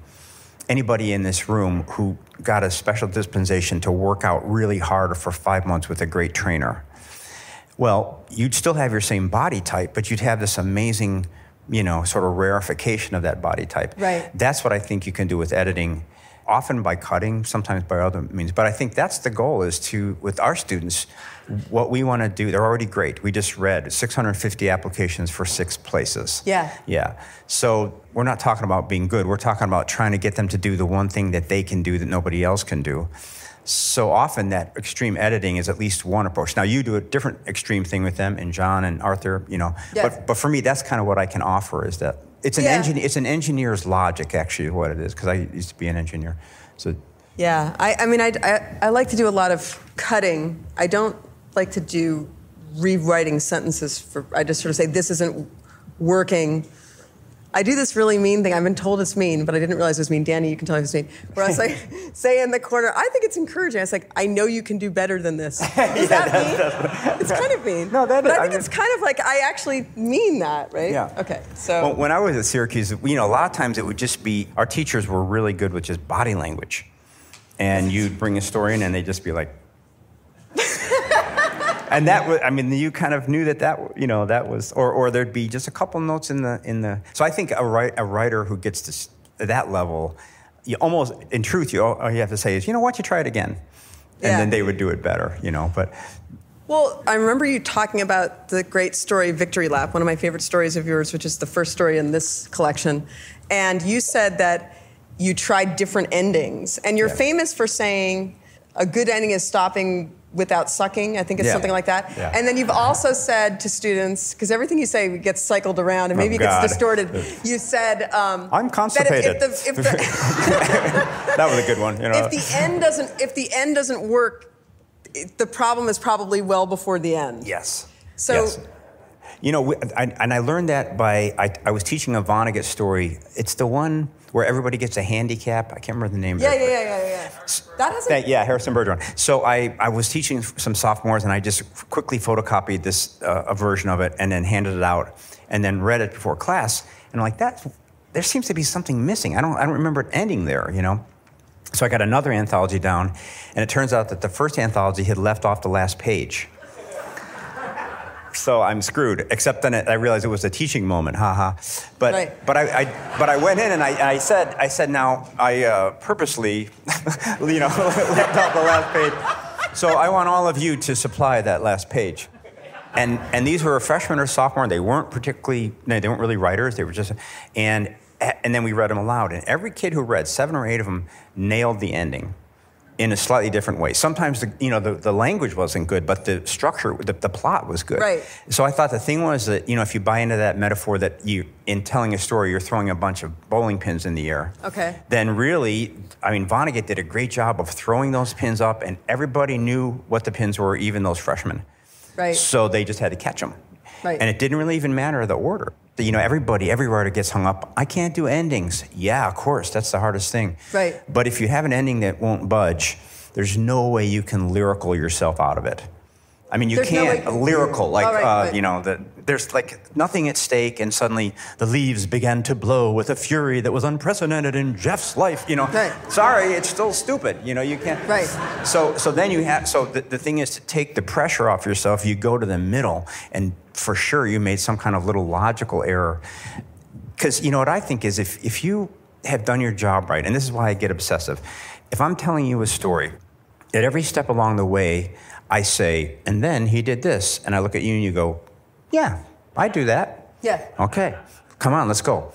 anybody in this room who got a special dispensation to work out really hard for 5 months with a great trainer, well, you'd still have your same body type, but you'd have this amazing, sort of rarefication of that body type. Right. That's what I think you can do with editing, often by cutting, sometimes by other means. But I think that's the goal, is to, with our students, what we want to do, they're already great. We just read 650 applications for 6 places. Yeah. Yeah. So we're not talking about being good. We're talking about trying to get them to do the one thing that they can do that nobody else can do. So often that extreme editing is at least one approach. Now you do a different extreme thing with them, and John and Arthur, Yes. But for me, that's kind of what I can offer, is that it's an it's an engineer's logic, actually, is what it is, because I used to be an engineer. So Yeah, I like to do a lot of cutting. I don't like to do rewriting sentences. I just sort of say, this isn't working. I do this really mean thing. I've been told it's mean, but I didn't realize it was mean. Danny, you can tell me it's mean. Where I was like, say in the corner, I think it's encouraging. I was like, I know you can do better than this. Is that mean? It's kind of mean. No, but I think it's kind of like, I actually mean that, right? Yeah. Okay, so. Well, when I was at Syracuse, a lot of times it would just be, our teachers were really good with just body language. And you'd bring a story in and they'd just be like, and that was, you kind of knew that was, or there'd be just a couple notes in the. So I think a writer who gets to that level, you almost, in truth, all you have to say is, why don't you try it again? And then they would do it better, but. Well, I remember you talking about the great story, Victory Lap, one of my favorite stories of yours, which is the first story in this collection. And you said that you tried different endings. And you're famous for saying a good ending is stopping without sucking. I think it's something like that. Yeah. And then you've also said to students, because everything you say gets cycled around and maybe it gets distorted, you said... I'm constipated. That if the that was a good one. If the end doesn't work, the problem is probably well before the end. Yes. So... Yes. I learned that I was teaching a Vonnegut story. It's the one where everybody gets a handicap. I can't remember the name of it. Yeah. That hasn't... Harrison Bergeron. So I was teaching some sophomores, and I just quickly photocopied this a version of it and then handed it out and then read it before class. And I'm like, there seems to be something missing. I don't remember it ending there, So I got another anthology down, and it turns out that the first anthology had left off the last page. So I'm screwed. Except then I realized it was a teaching moment, haha. But I went in and I said now I purposely, left off the last page. So I want all of you to supply that last page. And these were a freshman or sophomore. They weren't really writers. They were just and then we read them aloud. And every kid who read, 7 or 8 of them, nailed the ending in a slightly different way. Sometimes the language wasn't good, but the structure, the plot was good. Right. So I thought the thing was that, if you buy into that metaphor that in telling a story, you're throwing a bunch of bowling pins in the air. Okay. Then really, Vonnegut did a great job of throwing those pins up, and everybody knew what the pins were, even those freshmen. Right. So they just had to catch them. Right. And it didn't really even matter the order. Every writer gets hung up. I can't do endings. Yeah, of course, that's the hardest thing. Right. But if you have an ending that won't budge, there's no way you can lyrical yourself out of it. You can't lyrical, there's nothing at stake, and suddenly the leaves began to blow with a fury that was unprecedented in Jeff's life. Right. Sorry, it's still stupid. You can't. Right. So then the thing is to take the pressure off yourself. You go to the middle, and for sure you made some kind of little logical error. Because what I think is if you have done your job right, and this is why I get obsessive. If I'm telling you a story, at every step along the way, I say, and then he did this. And I look at you and you go, yeah, I do that. Yeah. Okay, come on, let's go.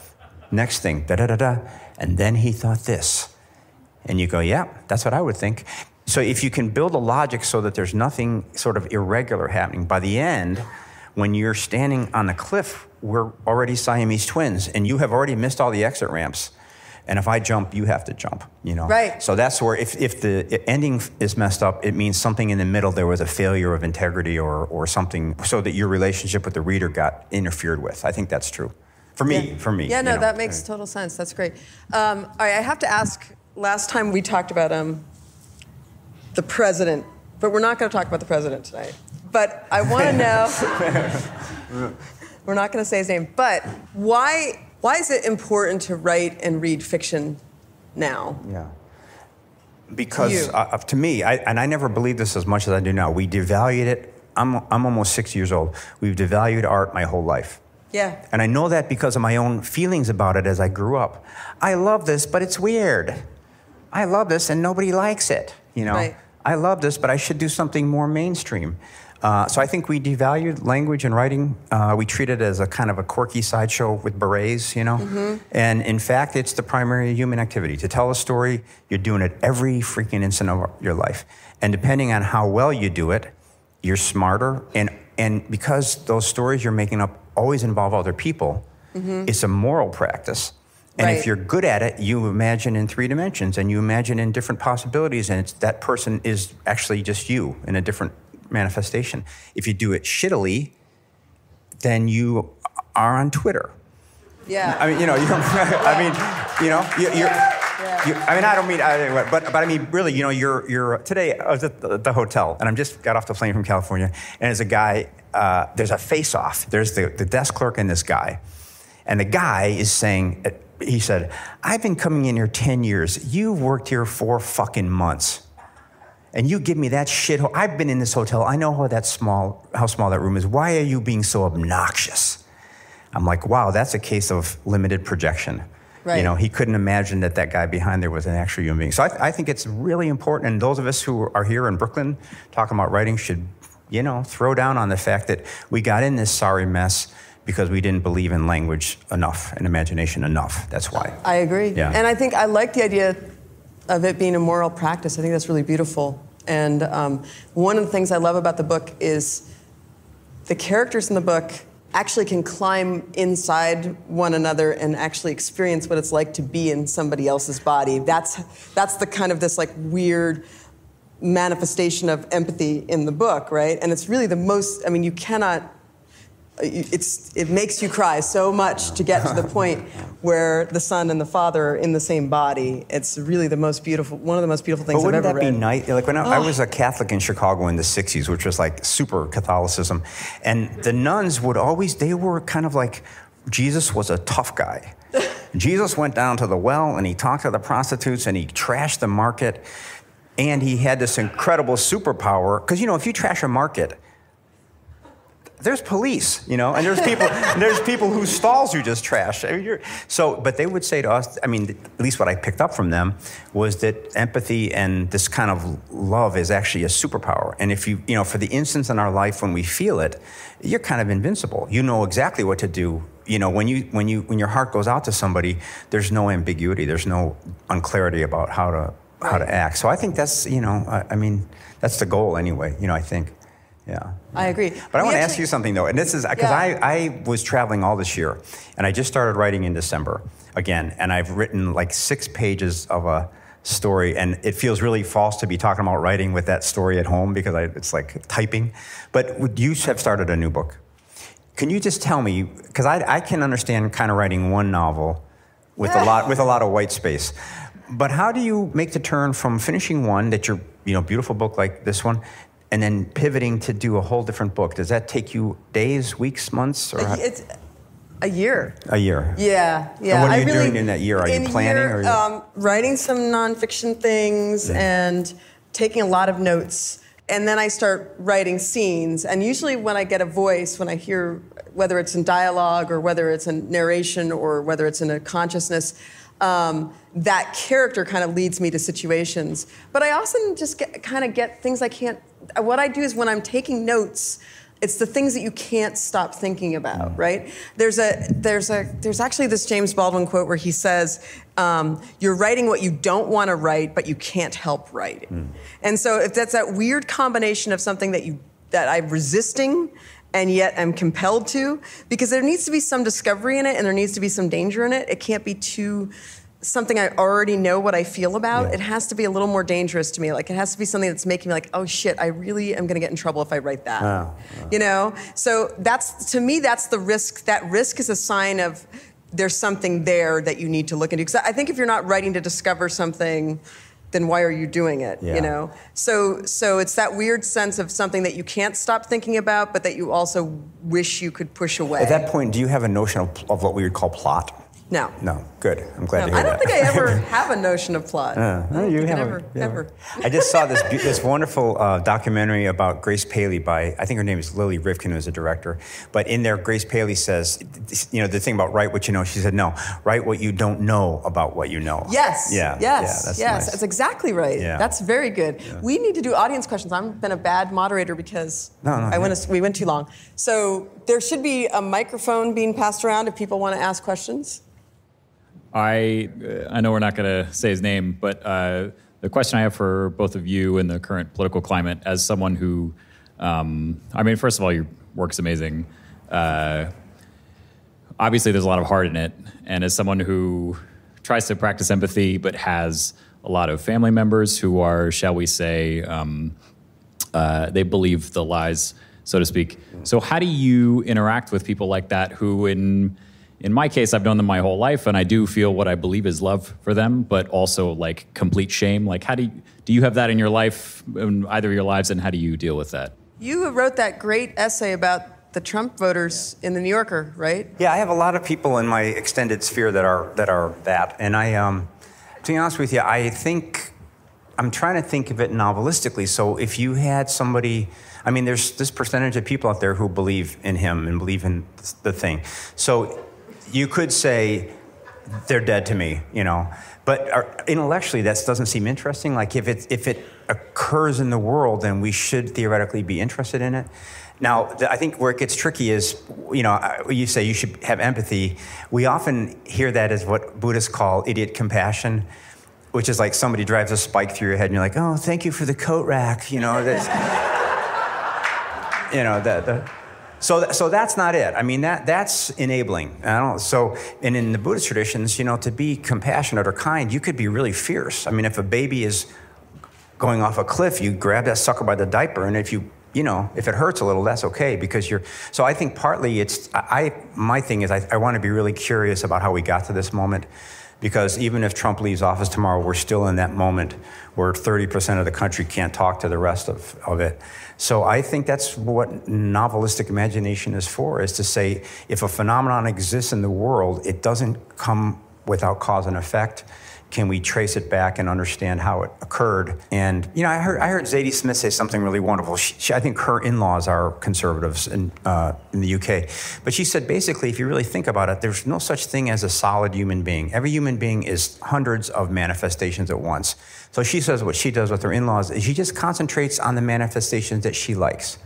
Next thing, da-da-da-da. And then he thought this. And you go, yeah, that's what I would think. So if you can build a logic so that there's nothing sort of irregular happening, by the end, when you're standing on the cliff, we're already Siamese twins, and you have already missed all the exit ramps. And if I jump, you have to jump, Right. So that's where if the ending is messed up, it means something in the middle, there was a failure of integrity or something, so that your relationship with the reader got interfered with. I think that's true. For me. Yeah, no, that makes total sense. That's great. All right, I have to ask, last time we talked about the president, but we're not going to talk about the president tonight. But I want to know... We're not going to say his name. But why is it important to write and read fiction now? Yeah. Because to me, I never believed this as much as I do now, we devalued it. I'm almost 6 years old. We've devalued art my whole life. Yeah. And I know that because of my own feelings about it as I grew up. I love this, but it's weird. I love this and nobody likes it, you know. Right. I love this, but I should do something more mainstream. So I think we devalued language and writing. We treat it as a kind of a quirky sideshow with berets, you know. Mm-hmm. And in fact, it's the primary human activity. To tell a story, you're doing it every freaking instant of your life. And depending on how well you do it, you're smarter. And because those stories you're making up always involve other people, it's a moral practice. And if you're good at it, you imagine in 3 dimensions and you imagine in different possibilities, and that person is actually just you in a different manifestation. If you do it shittily, then you are on Twitter. Yeah. I mean, you know, you're, I mean, you know, I mean, I don't mean, but I mean, really, you know, you're today I was at the hotel, and I'm just got off the plane from California, and there's a guy, there's a face-off. There's the desk clerk and this guy, and the guy is saying, he said, I've been coming in here 10 years. You've worked here 4 fucking months. And you give me that shit. I've been in this hotel. I know how small that room is. Why are you being so obnoxious? I'm like, wow, that's a case of limited projection. Right. You know, he couldn't imagine that guy behind there was an actual human being. So I think it's really important. And those of us who are here in Brooklyn talking about writing should, you know, throw down on the fact that we got in this sorry mess because we didn't believe in language enough and imagination enough. That's why. I agree. Yeah. And I think I like the idea of it being a moral practice. I think that's really beautiful. And one of the things I love about the book is the characters in the book actually can climb inside one another and actually experience what it's like to be in somebody else's body. That's the kind of this like weird manifestation of empathy in the book, right? And it's really the most, I mean, you cannot, it makes you cry so much to get to the point where the son and the father are in the same body. It's really the most beautiful, one of the most beautiful things I've ever read. But wouldn't that be nice? Like when I was a Catholic in Chicago in the 60s, which was like super Catholicism, and the nuns would always, they were kind of like, Jesus was a tough guy. Jesus went down to the well and he talked to the prostitutes and he trashed the market, and he had this incredible superpower. Because, you know, if you trash a market, there's police, you know, and there's people whose stalls you just trashed. I mean, but they would say to us, I mean, at least what I picked up from them was that empathy and this kind of love is actually a superpower. And if you know, for the instance in our life when we feel it, you're kind of invincible. You know exactly what to do. You know, when your heart goes out to somebody, there's no ambiguity. There's no unclarity about how to act. So I think that's, you know, I mean, that's the goal anyway. You know, I think. Yeah. I agree. But I want to ask you something, though. And this is because I was traveling all this year, and I just started writing in December again, and I've written like 6 pages of a story, and it feels really false to be talking about writing with that story at home because it's like typing. But you have started a new book. Can you just tell me, because I can understand kind of writing one novel with a lot of white space, but how do you make the turn from finishing one that you're, you know, beautiful book like this one, and then pivoting to do a whole different book? Does that take you days, weeks, months? Or it's a year. A year. Yeah. And what are you doing in that year? Are you planning? Writing some nonfiction things and taking a lot of notes. And then I start writing scenes. And usually when I get a voice, when I hear, whether it's in dialogue or whether it's in narration or whether it's in a consciousness, that character kind of leads me to situations. But I often just get things I can't. What I do is when I'm taking notes, it's the things that you can't stop thinking about, right? There's actually this James Baldwin quote where he says, "You're writing what you don't want to write, but you can't help writing." And so if that's that weird combination of something that I'm resisting and yet I'm compelled to, because there needs to be some discovery in it and there needs to be some danger in it. It can't be too something I already know what I feel about. Yeah. It has to be a little more dangerous to me. Like it has to be something that's making me like, oh shit, I really am gonna get in trouble if I write that. You know? So to me, that's the risk. That risk is a sign of there's something there that you need to look into. Because I think if you're not writing to discover something, then why are you doing it? Yeah. You know? So it's that weird sense of something that you can't stop thinking about, but that you also wish you could push away. At that point, do you have a notion of what we would call plot? No. No, good. I'm glad to hear I don't that. think I ever have a notion of plot. No, you haven't. Ever. I just saw this wonderful documentary about Grace Paley by, I think her name is Lily Rifkin, who's a director. But in there, Grace Paley says, you know, the thing about write what you know, she said, no, write what you don't know about what you know. Yes. Yeah. Yes. That's yes. nice. That's exactly right. Yeah. That's very good. Yeah. We need to do audience questions. I've been a bad moderator because No, we went too long. So there should be a microphone being passed around if people want to ask questions. I know we're not going to say his name, but the question I have for both of you in the current political climate, as someone who, first of all, your work's amazing. Obviously, there's a lot of heart in it. And as someone who tries to practice empathy but has a lot of family members who are, shall we say, they believe the lies, so to speak. So how do you interact with people like that who, in my case, I've known them my whole life, and I do feel what I believe is love for them, but also like complete shame. Like, how do you have that in your life, in either of your lives, and how do you deal with that? You wrote that great essay about the Trump voters in the New Yorker, right? Yeah, I have a lot of people in my extended sphere that are that. And I, to be honest with you, I'm trying to think of it novelistically. So if you had somebody, there's this percentage of people out there who believe in him and believe in the thing. So you could say they're dead to me, you know. But intellectually, that doesn't seem interesting. Like if it occurs in the world, then we should theoretically be interested in it. Now, I think where it gets tricky is, you know, you say you should have empathy. We often hear that as what Buddhists call idiot compassion, which is like somebody drives a spike through your head and you're like, oh, thank you for the coat rack, you know. So that's not it. That's enabling. And in the Buddhist traditions, you know, to be compassionate or kind, you could be really fierce. if a baby is going off a cliff, you grab that sucker by the diaper, and if it hurts a little, that's okay, because so I think partly my thing is I want to be really curious about how we got to this moment, because even if Trump leaves office tomorrow, we're still in that moment where 30% of the country can't talk to the rest of it. So I think that's what novelistic imagination is for, is to say, if a phenomenon exists in the world, it doesn't come without cause and effect. Can we trace it back and understand how it occurred? And, you know, I heard Zadie Smith say something really wonderful. I think her in-laws are conservatives in the UK. But she said, basically, if you really think about it, there's no such thing as a solid human being. Every human being is hundreds of manifestations at once. So she says what she does with her in-laws is she just concentrates on the manifestations that she likes.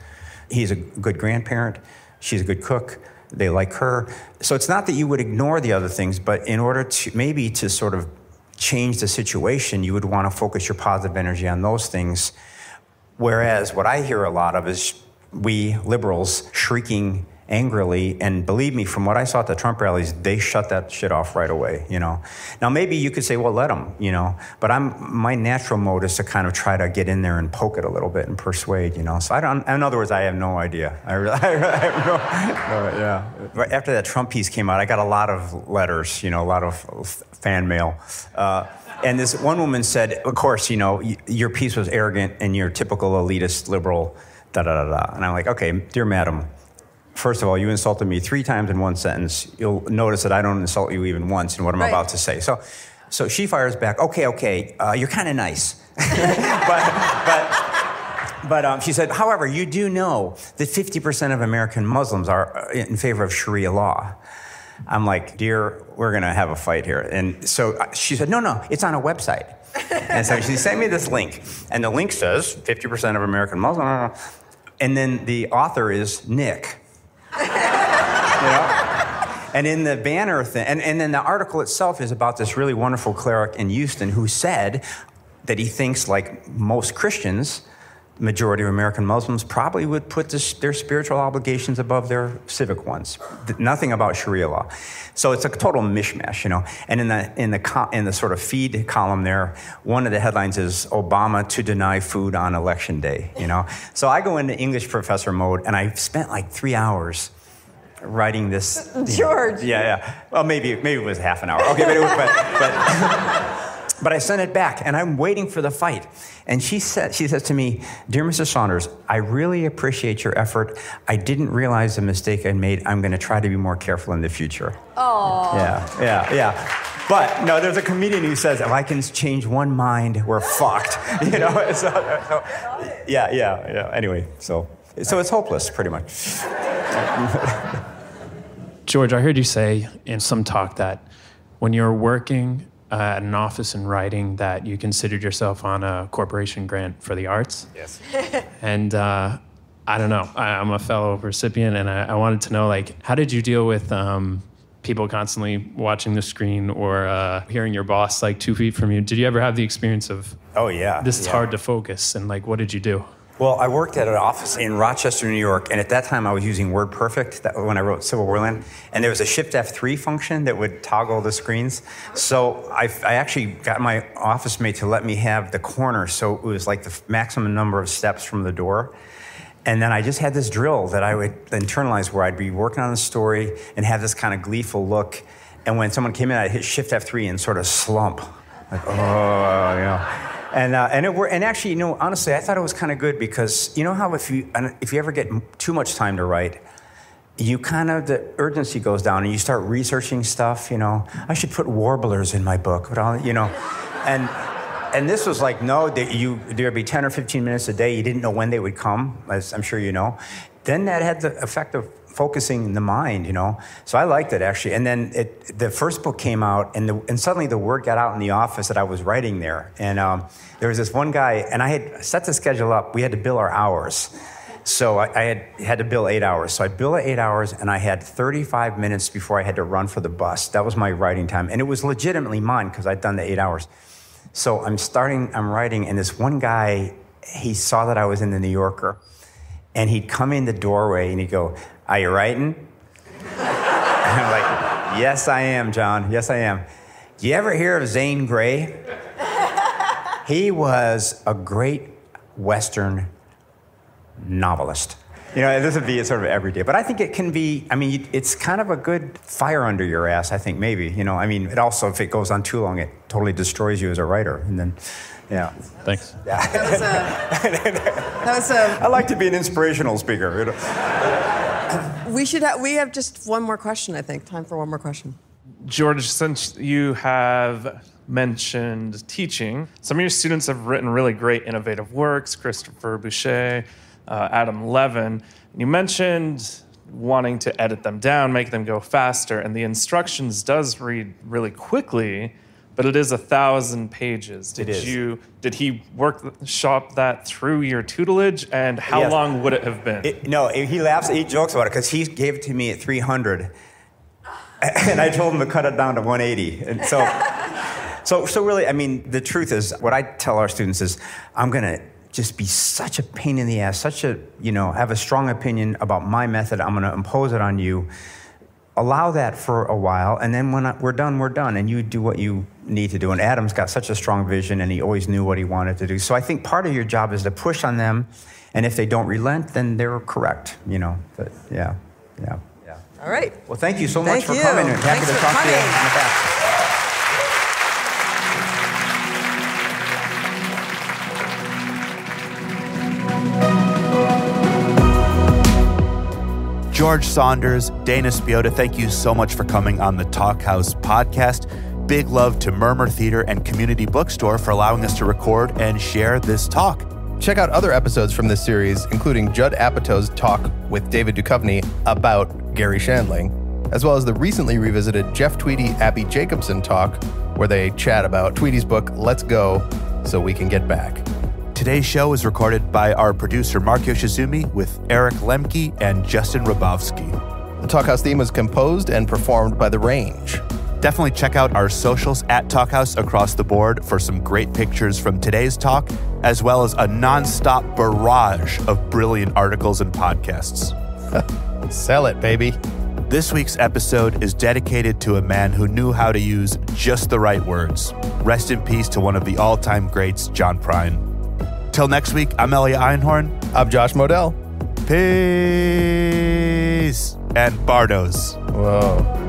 He's a good grandparent. She's a good cook. They like her. So it's not that you would ignore the other things, but in order to sort of change the situation, you would want to focus your positive energy on those things. Whereas what I hear a lot of is we liberals shrieking angrily, and believe me, from what I saw at the Trump rallies, they shut that shit off right away, you know. Now maybe you could say, well, let them, you know, but my natural mode is to kind of try to get in there and poke it a little bit and persuade, you know. So in other words, I have no idea. I have no, yeah. Right after that Trump piece came out, I got a lot of letters, you know, a lot of fan mail. And this one woman said, of course, you know, your piece was arrogant and you're typical elitist liberal, da-da-da-da. And I'm like, okay, dear madam, first of all, you insulted me 3 times in one sentence. You'll notice that I don't insult you even once in what I'm about to say. So she fires back, okay, you're kind of nice. But she said, however, you do know that 50% of American Muslims are in favor of Sharia law. I'm like, dear, we're going to have a fight here. And so she said, no, it's on a website. And so she sent me this link. And the link says 50% of American Muslims. And then the author is Nick. You know? And in the banner thing, and then the article itself is about this really wonderful cleric in Houston who said that he thinks, like most Christians, majority of American Muslims probably would put their spiritual obligations above their civic ones. Nothing about Sharia law. So it's a total mishmash, you know. And in the sort of feed column there, one of the headlines is Obama to deny food on election day, you know. So I go into English professor mode, and I spent like 3 hours writing this. George. Yeah. Well, maybe it was half an hour. Okay, But I sent it back, and I'm waiting for the fight. And she says to me, "Dear Mr. Saunders, I really appreciate your effort. I didn't realize the mistake I made. I'm going to try to be more careful in the future." Oh. Yeah. But no, there's a comedian who says, "If I can change one mind, we're fucked." You know. So, yeah. Anyway, so it's hopeless, pretty much. George, I heard you say in some talk that when you're working at an office and writing, that you considered yourself on a corporation grant for the arts. Yes. And I don't know, I'm a fellow recipient, and I wanted to know, like, how did you deal with people constantly watching the screen or hearing your boss like 2 feet from you? Did you ever have the experience of, oh yeah, this is hard to focus, and like, what did you do? Well, I worked at an office in Rochester, New York, and at that time I was using WordPerfect when I wrote Civil Warland, and there was a Shift F3 function that would toggle the screens. So I actually got my office mate to let me have the corner, so it was like the maximum number of steps from the door. And then I just had this drill that I would internalize where I'd be working on the story and have this kind of gleeful look, and when someone came in, I'd hit Shift F3 and sort of slump, like, oh, you know. And actually, you know, honestly, I thought it was kind of good because you know how if you ever get too much time to write, you kind of, the urgency goes down and you start researching stuff. You know, I should put warblers in my book, but all, you know, and this was like, no, there'd be 10 or 15 minutes a day. You didn't know when they would come, as I'm sure you know. Then that had the effect of focusing the mind, you know. So I liked it, actually. And then the first book came out, and suddenly the word got out in the office that I was writing there. And there was this one guy, and I had set the schedule up. We had to bill our hours. So I had to bill 8 hours. So I billed 8 hours, and I had 35 minutes before I had to run for the bus. That was my writing time. And it was legitimately mine because I'd done the 8 hours. So I'm writing, and this one guy, he saw that I was in the New Yorker, and he'd come in the doorway, and he'd go, "Are you writing?" And I'm like, "Yes, I am, John. Yes, I am." Do you ever hear of Zane Grey? He was a great Western novelist. You know, this would be sort of every day. But I think it can be, I mean, it's kind of a good fire under your ass, I think, maybe. You know, I mean, it also, if it goes on too long, it totally destroys you as a writer. And then, yeah. Thanks. That was I like to be an inspirational speaker. You know? We have just one more question, I think. Time for one more question. George, since you have mentioned teaching, some of your students have written really great innovative works, Christopher Boucher, Adam Levin. You mentioned wanting to edit them down, make them go faster, and the instructions does read really quickly, but it is 1,000 pages. Did he shop that through your tutelage, and how long would it have been? He laughs, he jokes about it, because he gave it to me at 300, and I told him to cut it down to 180. And so really, I mean, the truth is, what I tell our students is, I'm going to just be such a pain in the ass, have a strong opinion about my method. I'm going to impose it on you. Allow that for a while, and then when we're done, and you do what you need to do. And Adam's got such a strong vision, and he always knew what he wanted to do. So I think part of your job is to push on them, and if they don't relent, then they're correct, you know. But yeah. All right. Well, thank you so much for coming, and happy to talk to you in the back. George Saunders, Dana Spiotta, thank you so much for coming on the Talkhouse Podcast. Big love to Murmrr Theater and Community Bookstore for allowing us to record and share this talk. Check out other episodes from this series, including Judd Apatow's talk with David Duchovny about Gary Shandling, as well as the recently revisited Jeff Tweedy, Abby Jacobson talk, where they chat about Tweedy's book, Let's Go, So We Can Get Back. Today's show is recorded by our producer, Mark Yoshizumi, with Eric Lemke and Justin Hrabvosky. The Talkhouse theme was composed and performed by The Range. Definitely check out our socials at Talkhouse across the board for some great pictures from today's talk, as well as a nonstop barrage of brilliant articles and podcasts. Sell it, baby. This week's episode is dedicated to a man who knew how to use just the right words. Rest in peace to one of the all-time greats, John Prine. Till next week, I'm Elliot Einhorn. I'm Josh Modell. Peace. And Bardos. Whoa.